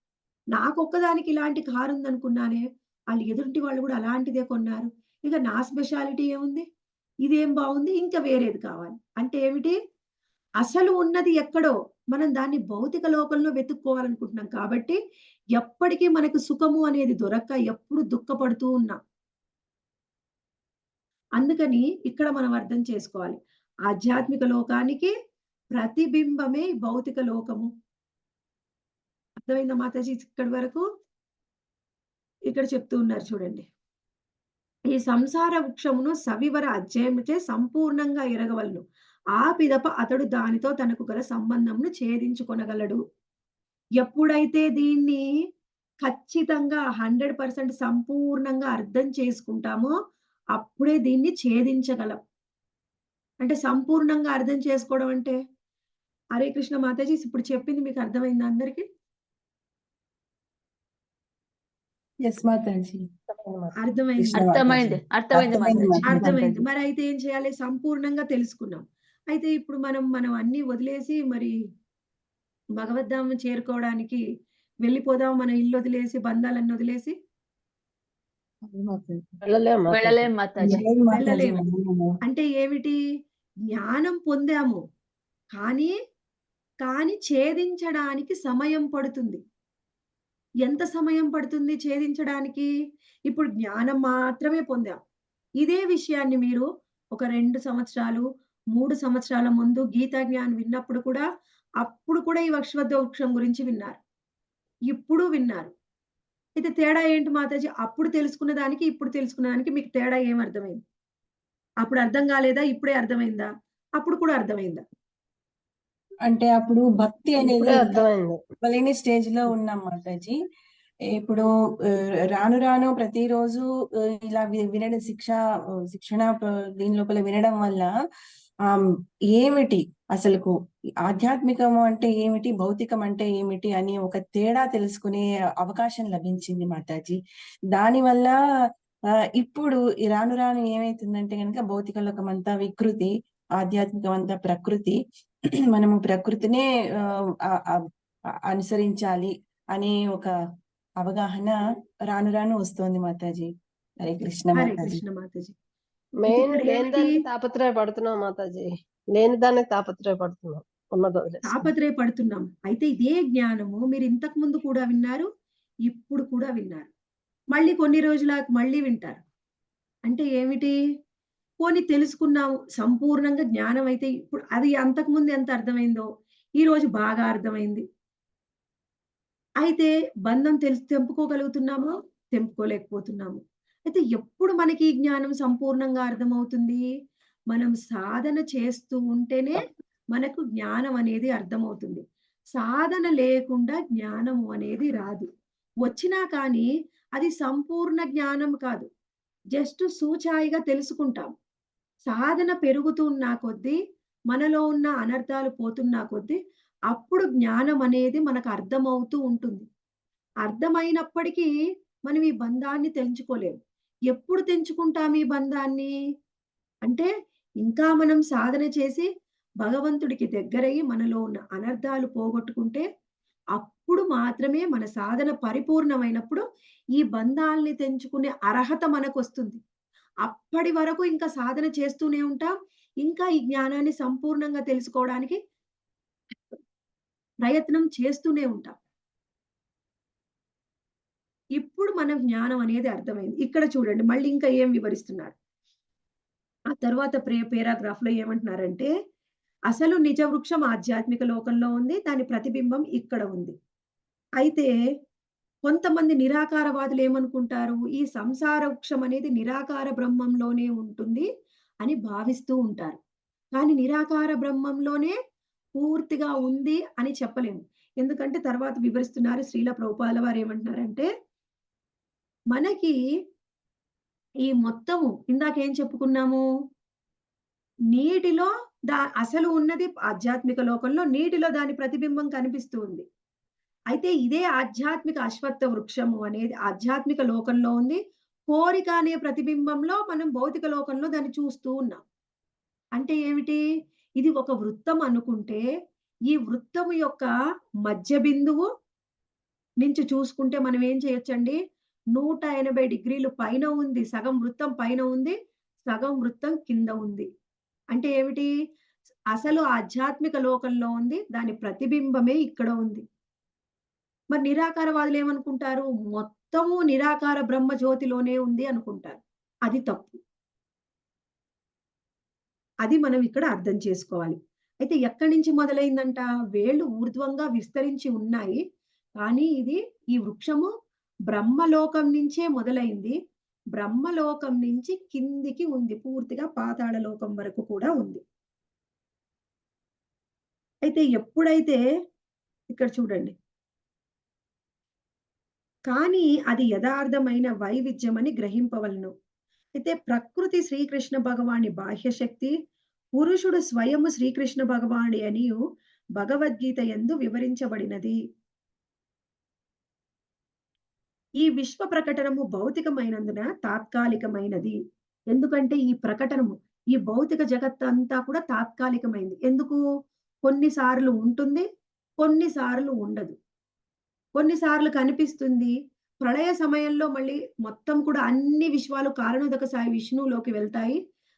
నాకొక్కదానికి ఇలాంటి కారుందనుకున్నానే. ఆళ్ళు ఎదురింటి వాళ్ళు గూడా అలాంటిదే కొన్నారు. ఇక నా స్పెషాలిటీ ఏముంది? ఇదేం బావుంది. ఇంకా వేరేది కావాలి. అంటే ఏమిటి? అసలు ఉన్నది ఎక్కడో, మనం దాన్ని భౌతిక లోకంలో వెతుక్కోవాలనుకుంటున్నాం కాబట్టి, ఎప్పటికీ మనకు సుఖము అనేది దొరక్క ఎప్పుడు దుఃఖపడుతూ ఉన్నాం. అందుకని ఇక్కడ మనం అర్థం చేసుకోవాలి. ఆధ్యాత్మిక లోకానికి ప్రతిబింబమే భౌతిక లోకము. అర్థమైందా మాతాజీ ఇక్కడి వరకు? ఇక్కడ చెప్తూ ఉన్నారు చూడండి. ఈ సంసార వృక్షమును సవివర అధ్యయముచే సంపూర్ణంగా ఎరగవలెను. ఆ పిదప అతడు దానితో తనకు గల సంబంధమును ఛేదించుకొనగలడు. ఎప్పుడైతే దీన్ని ఖచ్చితంగా 100% సంపూర్ణంగా అర్థం చేసుకుంటామో, అప్పుడే దీన్ని ఛేదించగలం. అంటే సంపూర్ణంగా అర్థం చేసుకోవడం అంటే, హరే కృష్ణ మాతాజీ ఇప్పుడు చెప్పింది మీకు అర్థమైందా అందరికి? యెస్ మాతాజీ. అర్థమైంది. అర్థమైంది మాతాజీ. అర్థమైంది. మరైతే ఏం చేయాలి? సంపూర్ణంగా తెలుసుకున్నాం. అయితే ఇప్పుడు మనం అన్నీ వదిలేసి మరి భగవద్ధామం చేరుకోవడానికి వెళ్ళిపోదాం మన ఇల్లొదిలేసి, బంధాలన్నీ వదిలేసి? వెళ్ళలేం మాతాజీ. వెళ్ళలేము. అంటే ఏమిటి? జ్ఞానం పొందాము. కానీ, కానీ ఛేదించడానికి సమయం పడుతుంది. ఎంత సమయం పడుతుంది ఛేదించడానికి? ఇప్పుడు జ్ఞానం మాత్రమే పొందాం. ఇదే విషయాన్ని మీరు ఒక 2 సంవత్సరాలు, 3 సంవత్సరాల ముందు గీతా జ్ఞాన్ విన్నప్పుడు కూడా, అప్పుడు కూడా ఈ వృక్ష వృక్షం గురించి విన్నారు. ఇప్పుడు విన్నారు. అయితే తేడా ఏంటి మాతాజీ? అప్పుడు తెలుసుకున్న దానికి, ఇప్పుడు తెలుసుకున్న దానికి మీకు తేడా ఏం అర్థమైంది? అప్పుడు అర్థం కాలేదా? ఇప్పుడే అర్థమైందా? అప్పుడు కూడా అర్థమైందా? అంటే అప్పుడు భక్తి అనేది ఇప్పుడే ఇంకా అర్థమైంది. మొదలైన స్టేజ్ లో ఉన్నాం మాతాజీ. ఇప్పుడు రాను రాను ప్రతిరోజు ఇలా వినడం శిక్షణ దీని లోపల వినడం వల్ల ఏమిటి అసలుకు ఆధ్యాత్మికము అంటే ఏమిటి, భౌతికం అంటే ఏమిటి అని ఒక తేడా తెలుసుకునే అవకాశం లభించింది మాతాజీ. దానివల్ల ఇప్పుడు ఈ రాను రాను ఏమైతుందంటే కనుక భౌతిక లోకం అంతా వికృతి, ఆధ్యాత్మికం అంతా ప్రకృతి. మనము ప్రకృతినే అనుసరించాలి అనే ఒక అవగాహన రాను రాను వస్తోంది మాతాజీ. హరే కృష్ణ హరే మాతాజీ. కృష్ణ మాతాజీ. మెయిన్ ఇక్కడ లేని ఏమిటి? దానికి తాపత్రయపడుతున్నాం మాతాజీ. లేని దానికి తాపత్రయపడుతున్నాం. ఉన్నది వదిలేస్తున్నాం. తాపత్రయపడుతున్నాం. అయితే ఇదే జ్ఞానము మీరు ఇంతకు ముందు కూడా విన్నారు, ఇప్పుడు కూడా విన్నారు. మళ్ళీ కొన్ని రోజులకు మళ్ళీ వింటారు. అంటే ఏమిటి? పోనీ తెలుసుకున్నాము. సంపూర్ణంగా జ్ఞానం అయితే ఇప్పుడు అది అంతకుముందు ఎంత అర్థమైందో, ఈరోజు బాగా అర్థమైంది. అయితే బంధం తెంపుకోగలుగుతున్నామా? తెంపుకోలేకపోతున్నాము. అయితే ఎప్పుడు మనకి ఈ జ్ఞానం సంపూర్ణంగా అర్థమవుతుంది? మనం సాధన చేస్తూ ఉంటేనే మనకు జ్ఞానం అనేది అర్థమవుతుంది. సాధన లేకుండా జ్ఞానము అనేది రాదు. వచ్చినా కానీ అది సంపూర్ణ జ్ఞానం కాదు. జస్ట్ సూచాయిగా తెలుసుకుంటాం. సాధన పెరుగుతున్న కొద్దీ, మనలో ఉన్న అనర్థాలు పోతున్న కొద్దీ, అప్పుడు జ్ఞానం అనేది మనకు అర్థమవుతూ ఉంటుంది. అర్థమైనప్పటికీ మనం ఈ బంధాన్ని తెంచుకోలేము. ఎప్పుడు తెంచుకుంటాం ఈ బంధాన్ని? అంటే ఇంకా మనం సాధన చేసి భగవంతుడికి దగ్గరయ్యి మనలో ఉన్న అనర్థాలు పోగొట్టుకుంటే, అప్పుడు మాత్రమే మన సాధన పరిపూర్ణమైనప్పుడు ఈ బంధాల్ని తెంచుకునే అర్హత మనకొస్తుంది. అప్పటి వరకు ఇంకా సాధన చేస్తూనే ఉంటాం. ఇంకా ఈ జ్ఞానాన్ని సంపూర్ణంగా తెలుసుకోవడానికి ప్రయత్నం చేస్తూనే ఉంటాం. ఇప్పుడు మన జ్ఞానం అనేది అర్థమైంది. ఇక్కడ చూడండి మళ్ళీ ఇంకా ఏం వివరిస్తున్నారు. ఆ తర్వాత పేరాగ్రాఫ్‌లో ఏమంటున్నారంటే, అసలు నిజ వృక్షం ఆధ్యాత్మిక లోకంలో ఉంది. దాని ప్రతిబింబం ఇక్కడ ఉంది. అయితే కొంతమంది నిరాకారవాదులు ఏమనుకుంటారు? ఈ సంసార వృక్షం అనేది నిరాకార బ్రహ్మంలోనే ఉంటుంది అని భావిస్తూ ఉంటారు. కానీ నిరాకార బ్రహ్మంలోనే పూర్తిగా ఉంది అని చెప్పలేము. ఎందుకంటే తర్వాత వివరిస్తున్నారు శ్రీల ప్రభుపాదుల వారు ఏమంటున్నారంటే, మనకి ఈ మొత్తము ఇందాకేం చెప్పుకున్నాము? నీటిలో అసలు ఉన్నది ఆధ్యాత్మిక లోకంలో నీటిలో దాని ప్రతిబింబం కనిపిస్తూ ఉంది. అయితే ఇదే ఆధ్యాత్మిక అశ్వత్థ వృక్షము అనేది ఆధ్యాత్మిక లోకంలో ఉంది. కోరిక అనే ప్రతిబింబంలో మనం భౌతిక లోకంలో దాన్ని చూస్తూ ఉన్నాం. అంటే ఏమిటి? ఇది ఒక వృత్తం అనుకుంటే, ఈ వృత్తము యొక్క మధ్య బిందువు నుంచి చూసుకుంటే మనం ఏం చేయొచ్చండి? 180 డిగ్రీలు పైన ఉంది. సగం వృత్తం పైన ఉంది. సగం వృత్తం కింద ఉంది. అంటే ఏమిటి? అసలు ఆధ్యాత్మిక లోకంలో ఉంది. దాని ప్రతిబింబమే ఇక్కడ ఉంది. మరి నిరాకారవాదులు ఏమనుకుంటారు? మొత్తము నిరాకార బ్రహ్మ జ్యోతిలోనే ఉంది అనుకుంటారు. అది తప్పు. అది మనం ఇక్కడ అర్థం చేసుకోవాలి. అయితే ఎక్కడి నుంచి మొదలైందంట? వేళ్ళు ఊర్ధ్వంగా విస్తరించి ఉన్నాయి. కానీ ఈ వృక్షము బ్రహ్మలోకం నుంచే మొదలైంది. బ్రహ్మలోకం నుంచి కిందికి ఉంది. పూర్తిగా పాతాళ లోకం వరకు కూడా ఉంది. అయితే ఎప్పుడైతే ఇక్కడ చూడండి. కానీ అది యథార్థమైన వైవిధ్యమని గ్రహింపవలెను. అయితే ప్రకృతి శ్రీకృష్ణ భగవాని బాహ్య శక్తి, పురుషుడు స్వయము శ్రీకృష్ణ భగవానుడి అనియు భగవద్గీత యందు వివరించబడినది. ఈ విశ్వ ప్రకటనము భౌతికమైనందున తాత్కాలికమైనది. ఎందుకంటే ఈ ప్రకటనము, ఈ భౌతిక జగత్తంతా కూడా తాత్కాలికమైంది. ఎందుకు? కొన్నిసార్లు ఉంటుంది, కొన్నిసార్లు ఉండదు. కొన్నిసార్లు కనిపిస్తుంది. ప్రళయ సమయంలో మళ్ళీ మొత్తం కూడా అన్ని విశ్వాలు కారణోదక సాయి విష్ణువులోకి వెళ్తాయి.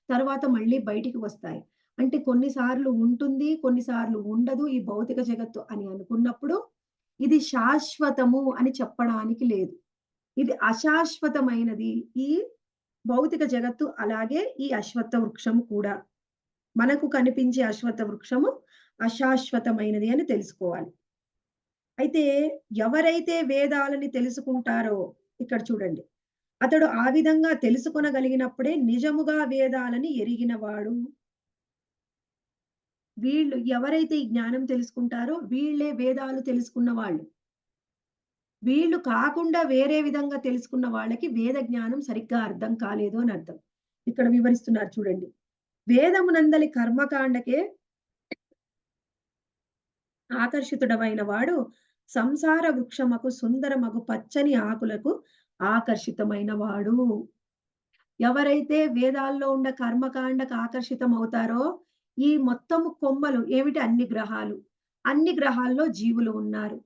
తర్వాత మళ్ళీ బయటికి వస్తాయి. అంటే కొన్నిసార్లు ఉంటుంది, కొన్నిసార్లు ఉండదు ఈ భౌతిక జగత్తు అని అనుకున్నప్పుడు, ఇది శాశ్వతము అని చెప్పడానికి లేదు. ఇది అశాశ్వతమైనది. ఈ భౌతిక జగత్తు అలాగే ఈ అశ్వత్థ వృక్షం కూడా. మనకు కనిపించే అశ్వత్థ వృక్షము అశాశ్వతమైనది అని తెలుసుకోవాలి. అయితే ఎవరైతే వేదాలని తెలుసుకుంటారో ఇక్కడ చూడండి. అతడు ఆ విధంగా తెలుసుకొనగలిగినప్పుడే నిజముగా వేదాలని ఎరిగినవాడు. వీళ్ళు ఎవరైతే ఈ జ్ఞానం తెలుసుకుంటారో వీళ్ళే వేదాలు తెలుసుకున్న వాళ్ళు. వీళ్ళు కాకుండా వేరే విధంగా తెలుసుకున్న వాళ్ళకి వేద జ్ఞానం సరిగ్గా అర్థం కాలేదు అని అర్థం. ఇక్కడ వివరిస్తున్నారు చూడండి. వేదమునందలి కర్మకాండకే ఆకర్షితుడమైన వాడు సంసార వృక్షమకు సుందరమగు పచ్చని ఆకులకు ఆకర్షితమైన వాడు. ఎవరైతే వేదాల్లో ఉన్న కర్మకాండకు ఆకర్షితమవుతారో ఈ మొత్తము కొమ్మలు ఏమిటి? అన్ని గ్రహాలు. అన్ని గ్రహాల్లో జీవులు ఉన్నారు.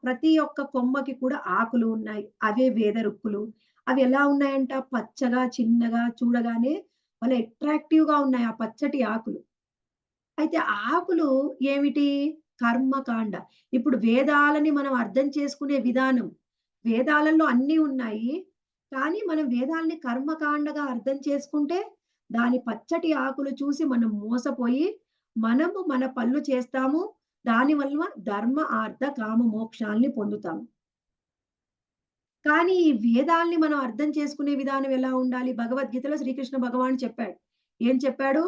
ప్రతి ఒక్క కొమ్మకి కూడా ఆకులు ఉన్నాయి. అవే వేద రుక్కులు. అవి ఎలా ఉన్నాయంట? పచ్చగా, చిన్నగా చూడగానే భలే అట్రాక్టివ్‌గా ఉన్నాయి ఆ పచ్చటి ఆకులు. అయితే ఆకులు ఏమిటి? కర్మకాండ. ఇప్పుడు వేదాలని మనం అర్థం చేసుకునే విధానం. వేదాలలో అన్నీ ఉన్నాయి. కానీ మనం వేదాల్ని కర్మకాండగా అర్థం చేసుకుంటే దాని పచ్చటి ఆకులు చూసి మనం మోసపోయి మనము మన పనులు చేస్తాము. దానివల్ల ధర్మ, అర్థ, కామ మోక్షాల్ని పొందుతాము. కానీ ఈ వేదాల్ని మనం అర్థం చేసుకునే విధానం ఎలా ఉండాలి? భగవద్గీతలో శ్రీకృష్ణ భగవానుడు చెప్పాడు. ఏం చెప్పాడు?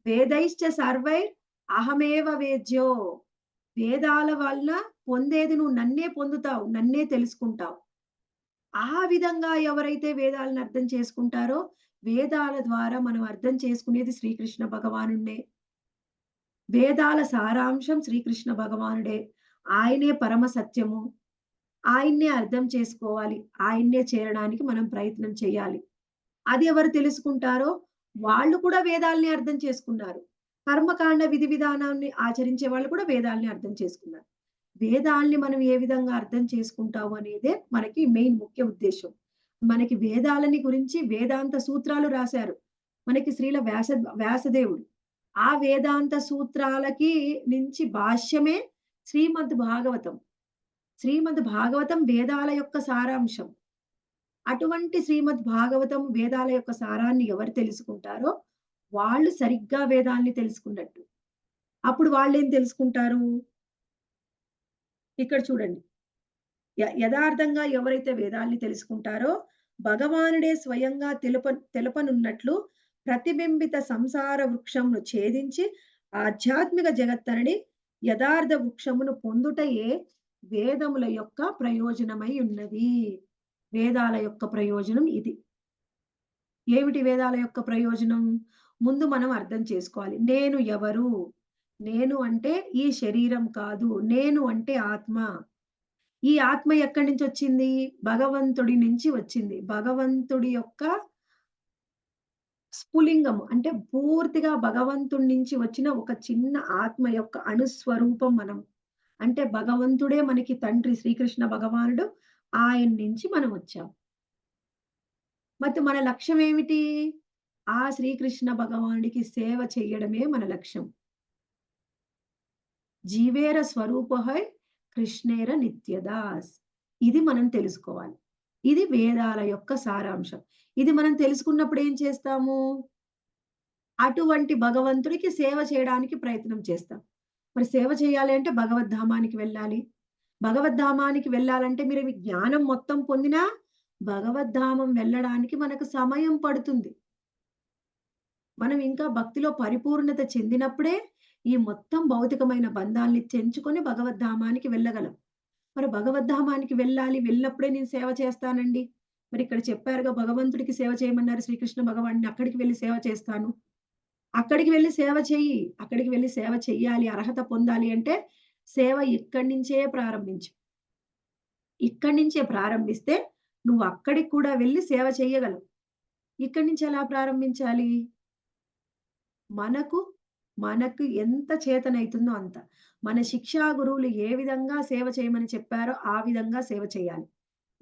వేదైశ్చ సర్వైర్ అహమేవ వేద్యో. వేదాల వల్ల పొందేది నువ్వు నన్నే పొందుతావు, నన్నే తెలుసుకుంటావు. ఆ విధంగా ఎవరైతే వేదాలను అర్థం చేసుకుంటారో వేదాల ద్వారా మనం అర్థం చేసుకునేది శ్రీకృష్ణ భగవానుడినే. వేదాల సారాంశం శ్రీకృష్ణ భగవానుడే. ఆయనే పరమ సత్యము. ఆయన్నే అర్థం చేసుకోవాలి. ఆయన్నే చేరడానికి మనం ప్రయత్నం చేయాలి. అది ఎవరు తెలుసుకుంటారో వాళ్ళు కూడా వేదాల్ని అర్థం చేసుకున్నారు. కర్మకాండ విధి విధానాన్ని ఆచరించే వాళ్ళు కూడా వేదాల్ని అర్థం చేసుకున్నారు. వేదాల్ని మనం ఏ విధంగా అర్థం చేసుకుంటాము అనేదే మనకి మెయిన్ ముఖ్య ఉద్దేశం. మనకి వేదాలని గురించి వేదాంత సూత్రాలు రాశారు. మనకి శ్రీల వ్యాసదేవుడు. ఆ వేదాంత సూత్రాలకి నుంచి భాష్యమే శ్రీమద్ భాగవతం. శ్రీమద్ భాగవతం వేదాల యొక్క సారాంశం. అటువంటి శ్రీమద్ భాగవతం వేదాల యొక్క సారాన్ని ఎవరు తెలుసుకుంటారో వాళ్ళు సరిగ్గా వేదాల్ని తెలుసుకున్నట్టు. అప్పుడు వాళ్ళేం తెలుసుకుంటారు? ఇక్కడ చూడండి. యథార్థంగా ఎవరైతే వేదాల్ని తెలుసుకుంటారో భగవానుడే స్వయంగా తెలుపనున్నట్లు ప్రతిబింబిత సంసార వృక్షమును ఛేదించి ఆధ్యాత్మిక జగత్తనని యథార్థ వృక్షమును పొందుటయే వేదముల యొక్క ప్రయోజనమై ఉన్నది. వేదాల యొక్క ప్రయోజనం ఇది. ఏమిటి వేదాల యొక్క ప్రయోజనం? ముందు మనం అర్థం చేసుకోవాలి. నేను ఎవరు? నేను అంటే ఈ శరీరం కాదు. నేను అంటే ఆత్మ. ఈ ఆత్మ ఎక్కడి నుంచి వచ్చింది? భగవంతుడి నుంచి వచ్చింది. భగవంతుడి యొక్క స్ఫులింగము అంటే పూర్తిగా భగవంతుడి నుంచి వచ్చిన ఒక చిన్న ఆత్మ యొక్క అణుస్వరూపం మనం. అంటే భగవంతుడే మనకి తండ్రి శ్రీకృష్ణ భగవానుడు. ఆయన నుంచి మనం వచ్చాం. మరి మన లక్ష్యం ఏమిటి? ఆ శ్రీకృష్ణ భగవానుడికి సేవ చేయడమే మన లక్ష్యం. జీవేర స్వరూపహై కృష్ణేర నిత్యదాస్. ఇది మనం తెలుసుకోవాలి. ఇది వేదాల యొక్క సారాంశం. ఇది మనం తెలుసుకున్నప్పుడు ఏం చేస్తాము? అటువంటి భగవంతుడికి సేవ చేయడానికి ప్రయత్నం చేస్తాం. మరి సేవ చేయాలి అంటే భగవద్ధామానికి వెళ్ళాలి. భగవద్ధామానికి వెళ్ళాలంటే మీరు జ్ఞానం మొత్తం పొందినా భగవద్ధామం వెళ్ళడానికి మనకు సమయం పడుతుంది. మనం ఇంకా భక్తిలో పరిపూర్ణత చెందినప్పుడే ఈ మొత్తం భౌతికమైన బంధాల్ని తెంచుకొని భగవద్ధామానికి వెళ్ళగలం. మరి భగవద్ధామానికి వెళ్ళినప్పుడే నేను సేవ చేస్తానండి. మరి ఇక్కడ చెప్పారుగా భగవంతుడికి సేవ చేయమన్నారు శ్రీకృష్ణ భగవానుడిని. అక్కడికి వెళ్లి సేవ చేస్తాను. అక్కడికి వెళ్లి సేవ చెయ్యి. అక్కడికి వెళ్లి సేవ చెయ్యాలి, అర్హత పొందాలి అంటే సేవ ఇక్కడి నుంచే ప్రారంభించు. ఇక్కడి నుంచే ప్రారంభిస్తే నువ్వు అక్కడికి కూడా వెళ్లి సేవ చెయ్యగలవు. ఇక్కడి నుంచి ఎలా ప్రారంభించాలి? మనకు ఎంత చేతనైతుందో అంత. మన శిక్షా గురువులు ఏ విధంగా సేవ చేయమని చెప్పారో ఆ విధంగా సేవ చేయాలి.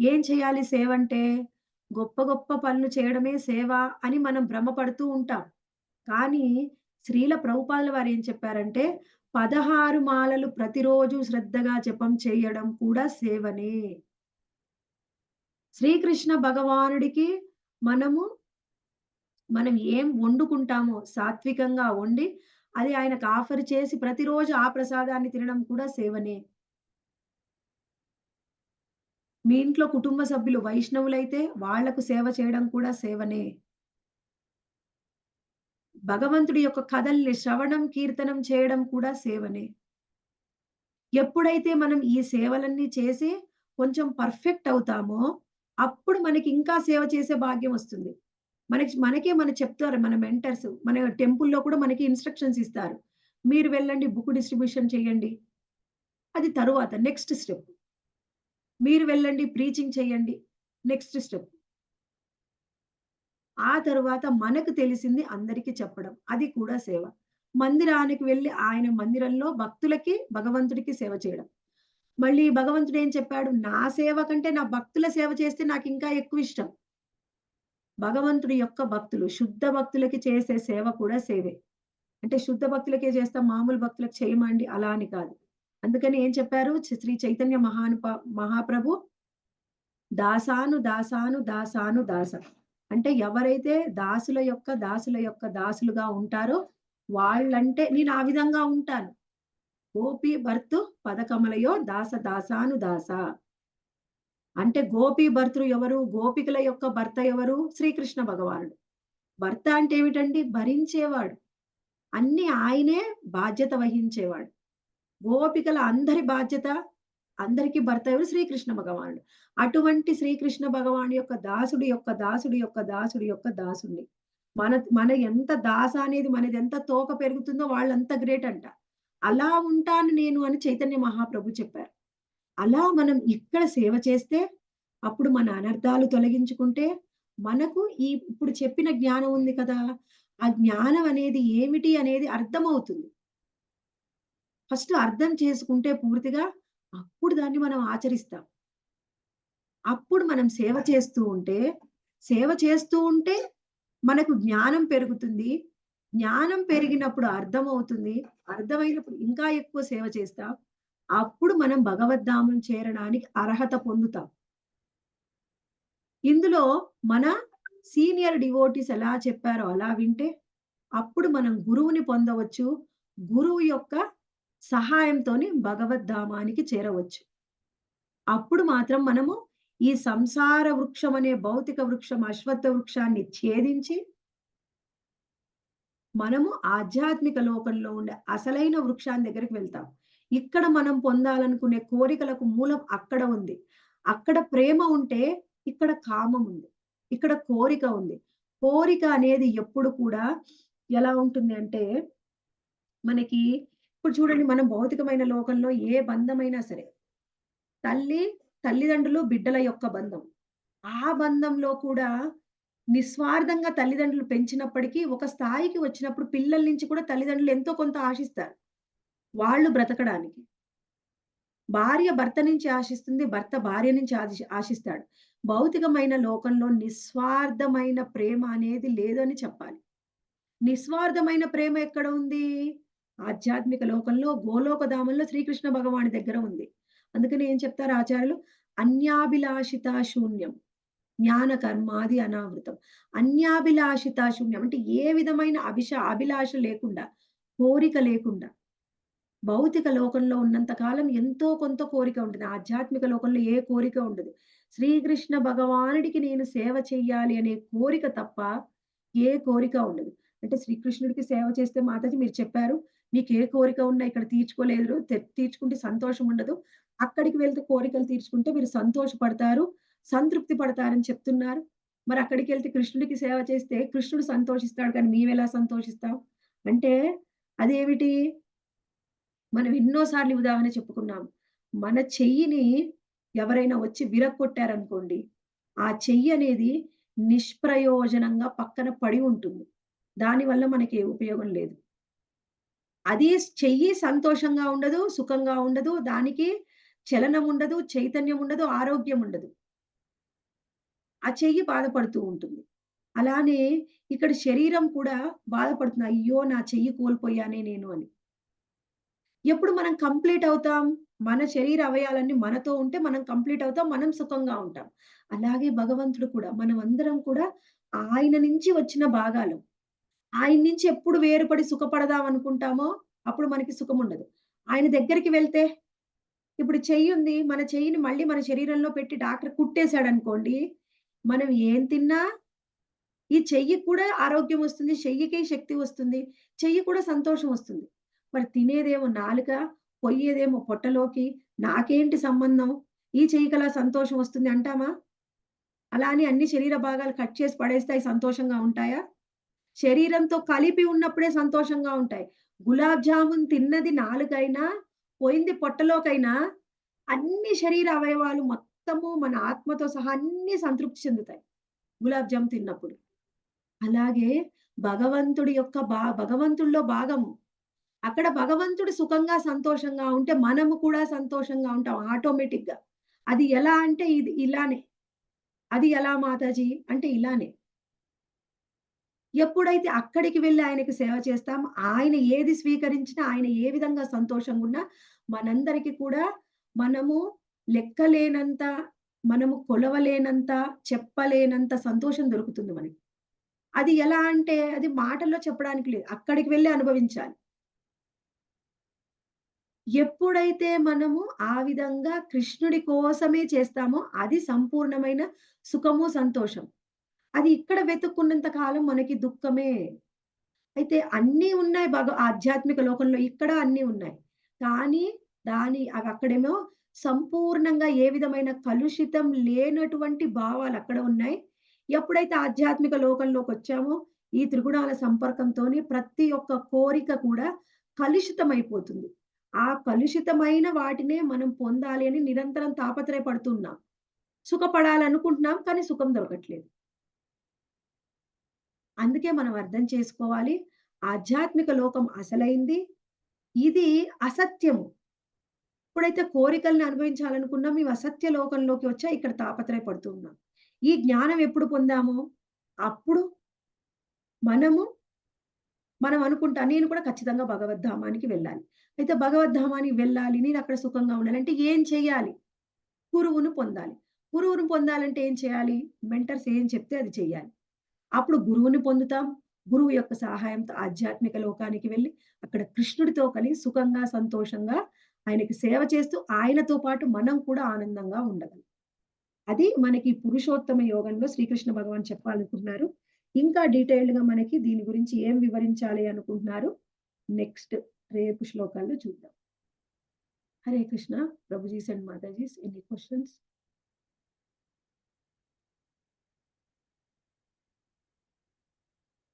ఏం చేయాలి సేవ అంటే? గొప్ప గొప్ప పనులు చేయడమే సేవ అని మనం భ్రమపడుతూ ఉంటాం. కానీ శ్రీల ప్రభుపాదుల వారు ఏం చెప్పారంటే 16 మాలలు ప్రతిరోజు శ్రద్ధగా జపం చేయడం కూడా సేవనే. శ్రీకృష్ణ భగవానుడికి మనం ఏం వండుకుంటామో సాత్వికంగా వండి అది ఆయనకు ఆఫర్ చేసి ప్రతిరోజు ఆ ప్రసాదాన్ని తినడం కూడా సేవనే. మీ ఇంట్లో కుటుంబ సభ్యులు వైష్ణవులైతే వాళ్లకు సేవ చేయడం కూడా సేవనే. భగవంతుడి యొక్క కథల్ని శ్రవణం, కీర్తనం చేయడం కూడా సేవనే. ఎప్పుడైతే మనం ఈ సేవలన్నీ చేసి కొంచెం పర్ఫెక్ట్ అవుతామో, అప్పుడు మనకి ఇంకా సేవ చేసే భాగ్యం వస్తుంది. మనకే చెప్తారు మన మెంటర్స్. మన టెంపుల్‌లో కూడా మనకి ఇన్‌స్ట్రక్షన్స్ ఇస్తారు. మీరు వెళ్ళండి బుక్ డిస్ట్రిబ్యూషన్ చేయండి. అది తరువాత నెక్స్ట్ స్టెప్. మీరు వెళ్ళండి ప్రీచింగ్ చేయండి. Next step. ఆ తరువాత మనకు తెలిసింది అందరికి చెప్పడం. అది కూడా సేవ. మందిరానికి వెళ్లి ఆయన మందిరంలో భక్తులకి, భగవంతుడికి సేవ చేయడం. మళ్ళీ భగవంతుడు ఏం చెప్పాడు? నా సేవ కంటే నా భక్తుల సేవ చేస్తే నాకింకా ఎక్కువిష్టం. భగవంతుడి యొక్క భక్తులు, శుద్ధ భక్తులకి చేసే సేవ కూడా సేవే. అంటే శుద్ధ భక్తులకే చేస్తాం, మామూలు భక్తులకు చేయమా అండి? అలా అని కాదు. అందుకని ఏం చెప్పారు? శ్రీ చైతన్య మహాప్రభు దాసాను దాసాను దాసాను దాస. అంటే ఎవరైతే దాసుల యొక్క దాసులుగా ఉంటారో వాళ్ళంటే నేను ఆ విధంగా ఉంటాను. గోపి భర్తు పదకమలయో దాస దాసాను దాస. అంటే గోపి భర్తృ ఎవరు? గోపికల యొక్క భర్త ఎవరు? శ్రీకృష్ణ భగవానుడు. భర్త అంటే ఏమిటండి? భరించేవాడు. అన్ని ఆయనే బాధ్యత వహించేవాడు. గోపికల అందరి బాధ్యత, అందరికి భర్త ఎవరు? శ్రీకృష్ణ భగవానుడు. అటువంటి శ్రీకృష్ణ భగవాను యొక్క దాసుడి యొక్క దాసుడి యొక్క దాసుడి యొక్క దాసుడిని మన ఎంత దాస అనేది మనది ఎంత తోక పెరుగుతుందో వాళ్ళంత గ్రేట్ అంట. అలా ఉంటాను నేను అని చైతన్య మహాప్రభు చెప్పారు. అలా మనం ఇక్కడ సేవ చేస్తే అప్పుడు మన అనర్థాలు తొలగించుకుంటే మనకు ఇప్పుడు చెప్పిన జ్ఞానం ఉంది కదా! ఆ జ్ఞానం అనేది ఏమిటి అనేది అర్థమవుతుంది. ఫస్ట్ అర్థం చేసుకుంటే పూర్తిగా అప్పుడు దాన్ని మనం ఆచరిస్తాం. అప్పుడు మనం సేవ చేస్తూ ఉంటే మనకు జ్ఞానం పెరుగుతుంది. జ్ఞానం పెరిగినప్పుడు అర్థమవుతుంది. అర్థమైనప్పుడు ఇంకా ఎక్కువ సేవ చేస్తాం. అప్పుడు మనం భగవద్ధామం చేరడానికి అర్హత పొందుతాం. ఇందులో మన సీనియర్ డివోటీస్ ఎలా చెప్పారో అలా వింటే అప్పుడు మనం గురువుని పొందవచ్చు. గురువు యొక్క సహాయంతోని భగవద్ధామానికి చేరవచ్చు. అప్పుడు మాత్రం మనము ఈ సంసార వృక్షం అనే భౌతిక వృక్షం, అశ్వత్థ వృక్షాన్ని ఛేదించి మనము ఆధ్యాత్మిక లోకంలో ఉండే అసలైన వృక్షాన్ని దగ్గరికి వెళ్తాం. ఇక్కడ మనం పొందాలనుకునే కోరికలకు మూలం అక్కడ ఉంది. అక్కడ ప్రేమ ఉంటే ఇక్కడ కామం ఉంది. ఇక్కడ కోరిక ఉంది. కోరిక అనేది ఎప్పుడు కూడా ఎలా ఉంటుంది అంటే మనకి ఇప్పుడు చూడండి మనం భౌతికమైన లోకంలో ఏ బంధమైనా సరే తల్లిదండ్రులు బిడ్డల యొక్క బంధం. ఆ బంధంలో కూడా నిస్వార్థంగా తల్లిదండ్రులు పెంచినప్పటికీ ఒక స్థాయికి వచ్చినప్పుడు పిల్లల నుంచి కూడా తల్లిదండ్రులు ఎంతో కొంత ఆశిస్తారు. వాళ్ళు బ్రతకడానికి. భార్య భర్త నుంచి ఆశిస్తుంది. భర్త భార్య నుంచి ఆశిస్తాడు. భౌతికమైన లోకంలో నిస్వార్థమైన ప్రేమ అనేది లేదని చెప్పాలి. నిస్వార్థమైన ప్రేమ ఎక్కడ ఉంది? ఆధ్యాత్మిక లోకంలో గోలోకధామంలో శ్రీకృష్ణ భగవానుడి దగ్గర ఉంది. అందుకని ఏం చెప్తారు ఆచార్యులు? అన్యాభిలాషిత శూన్యం. జ్ఞాన కర్మాది అనావృతం. అన్యాభిలాషిత శూన్యం అంటే ఏ విధమైన అభిలాష లేకుండా, కోరిక లేకుండా. భౌతిక లోకంలో ఉన్నంత కాలం ఎంతో కొంత కోరిక ఉంటుంది. ఆధ్యాత్మిక లోకంలో ఏ కోరిక ఉండదు. శ్రీకృష్ణ భగవానుడికి నేను సేవ చెయ్యాలి అనే కోరిక తప్ప ఏ కోరిక ఉండదు. అంటే శ్రీకృష్ణుడికి సేవ చేస్తే మాతాజీ మీరు చెప్పారు. మీకు ఏ కోరిక ఉన్నా ఇక్కడ తీర్చుకోలేదు. తీర్చుకుంటే సంతోషం ఉండదు. అక్కడికి వెళ్తే కోరికలు తీర్చుకుంటే మీరు సంతోషపడతారు, సంతృప్తి పడతారని చెప్తున్నారు. మరి అక్కడికెళ్తే కృష్ణుడికి సేవ చేస్తే కృష్ణుడు సంతోషిస్తాడు కానీ మేమెలా సంతోషిస్తాం? అంటే అదేమిటి? మనం ఎన్నో సార్లు ఉదాహరణ చెప్పుకున్నాం. మన చెయ్యిని ఎవరైనా వచ్చి విరగ్గొట్టారనుకోండి, ఆ చెయ్యి అనేది నిష్ప్రయోజనంగా పక్కన పడి ఉంటుంది. దానివల్ల మనకి ఏ ఉపయోగం లేదు. అది చెయ్యి సంతోషంగా ఉండదు, సుఖంగా ఉండదు. దానికి చలనం ఉండదు, చైతన్యం ఉండదు, ఆరోగ్యం ఉండదు. ఆ చెయ్యి బాధపడుతూ ఉంటుంది. అలానే ఇక్కడ శరీరం కూడా బాధపడుతుంది. అయ్యో! నా చెయ్యి కోల్పోయానే నేను అని. ఎప్పుడు మనం కంప్లీట్ అవుతాం? మన శరీర అవయవాలన్నీ మనతో ఉంటే మనం కంప్లీట్ అవుతాం. మనం సుఖంగా ఉంటాం. అలాగే భగవంతుడు కూడా మనమందరం కూడా ఆయన నుంచి వచ్చిన భాగాలు. ఆయన నుంచి ఎప్పుడు వేరుపడి సుఖపడదాం అనుకుంటామో అప్పుడు మనకి సుఖముండదు. ఆయన దగ్గరికి వెళ్తే ఇప్పుడు చెయ్యుంది. మన చెయ్యిని మళ్ళీ మన శరీరంలో పెట్టి డాక్టర్ కుట్టేసాడనుకోండి, మనం ఏం తిన్నా ఈ చెయ్యికి కూడా ఆరోగ్యం వస్తుంది. చెయ్యికి శక్తి వస్తుంది. చెయ్యి కూడా సంతోషం వస్తుంది. మరి తినేదేమో నాలుక, పొయ్యేదేమో పొట్టలోకి. నాకేంటి సంబంధం? ఈ చెయ్యికలా సంతోషం వస్తుంది అంటామా? అలా అని అన్ని శరీర భాగాలు కట్ చేసి పడేస్తే అయి సంతోషంగా ఉంటాయా? శరీరంతో కలిపి ఉన్నప్పుడే సంతోషంగా ఉంటాయి. గులాబ్ జామున్ తిన్నది నాలుకైనా, పోయింది పొట్టలోకైనా అన్ని శరీర అవయవాలు మొత్తము మన ఆత్మతో సహా అన్నీ సంతృప్తి చెందుతాయి. గులాబ్ జామ్ తిన్నప్పుడు. అలాగే భగవంతుడి యొక్క భగవంతుడిలో భాగము. అక్కడ భగవంతుడు సుఖంగా, సంతోషంగా ఉంటే మనము కూడా సంతోషంగా ఉంటాం ఆటోమేటిక్‌గా. అది ఎలా అంటే ఇది ఇలానే. అది ఎలా మాతాజీ అంటే ఇలానే. ఎప్పుడైతే అక్కడికి వెళ్లి ఆయనకి సేవ చేస్తామో, ఆయన ఏది స్వీకరించినా, ఆయన ఏ విధంగా సంతోషంగున్నా, మనందరికి కూడా మనము లెక్కలేనంత, మనము కొలవలేనంత, చెప్పలేనంత సంతోషం దొరుకుతుంది మనకి. అది ఎలా అంటే, అది మాటల్లో చెప్పడానికి లేదు. అక్కడికి వెళ్లి అనుభవించాలి. ఎప్పుడైతే మనము ఆ విధంగా కృష్ణుడి కోసమే చేస్తామో, అది సంపూర్ణమైన సుఖము, సంతోషం. అది ఇక్కడ వెతుక్కున్నంత కాలం మనకి దుఃఖమే. అయితే అన్నీ ఉన్నాయి ఆధ్యాత్మిక లోకంలో ఇక్కడ అన్నీ ఉన్నాయి. కానీ అవి అక్కడేమో సంపూర్ణంగా ఏ విధమైన కలుషితం లేనటువంటి భావాలు అక్కడ ఉన్నాయి. ఎప్పుడైతే ఆధ్యాత్మిక లోకంలోకొచ్చామో, ఈ త్రిగుణాల సంపర్కంతోని ప్రతి ఒక్క కోరిక కూడా కలుషితమైపోతుంది. ఆ కలుషితమైన వాటినే మనం పొందాలి అని నిరంతరం తాపత్రయపడుతున్నాం. సుఖపడాలనుకుంటున్నాం కానీ సుఖం దొరకట్లేదు. అందుకే మనం అర్థం చేసుకోవాలి. ఆధ్యాత్మిక లోకం అసలైంది. ఇది అసత్యము. ఎప్పుడైతే కోరికల్ని అనుభవించాలనుకున్నాం, ఇవి అసత్య లోకంలోకి వచ్చా ఇక్కడ తాపత్రయపడుతూ ఉన్నాం. ఈ జ్ఞానం ఎప్పుడు పొందామో, అప్పుడు మనము మనం అనుకుంటాం నేను కూడా ఖచ్చితంగా భగవద్ధామానికి వెళ్ళాలి. అయితే భగవద్ధామానికి వెళ్ళాలి, నేనక్కడ సుఖంగా ఉండాలి అంటే ఏం చేయాలి? గురువును పొందాలి. గురువును పొందాలంటే ఏం చేయాలి? మెంటర్స్ ఏం చెప్తే అది చెయ్యాలి. అప్పుడు గురువుని పొందుతాం. గురువు యొక్క సహాయంతో ఆధ్యాత్మిక లోకానికి వెళ్లి, అక్కడ కృష్ణుడితో కలిసి సుఖంగా, సంతోషంగా ఆయనకి సేవ చేస్తూ, ఆయనతో పాటు మనం కూడా ఆనందంగా ఉండగలం. అది మనకి పురుషోత్తమ యోగంలో శ్రీకృష్ణ భగవాన్ చెప్పాలనుకుంటున్నారు. ఇంకా డీటెయిల్డ్‌గా మనకి దీని గురించి ఏం వివరించాలి అనుకుంటున్నారు? నెక్స్ట్ రేపు శ్లోకాల్లో చూద్దాం. Hare Krishna. Prabhujis and Matajis any questions?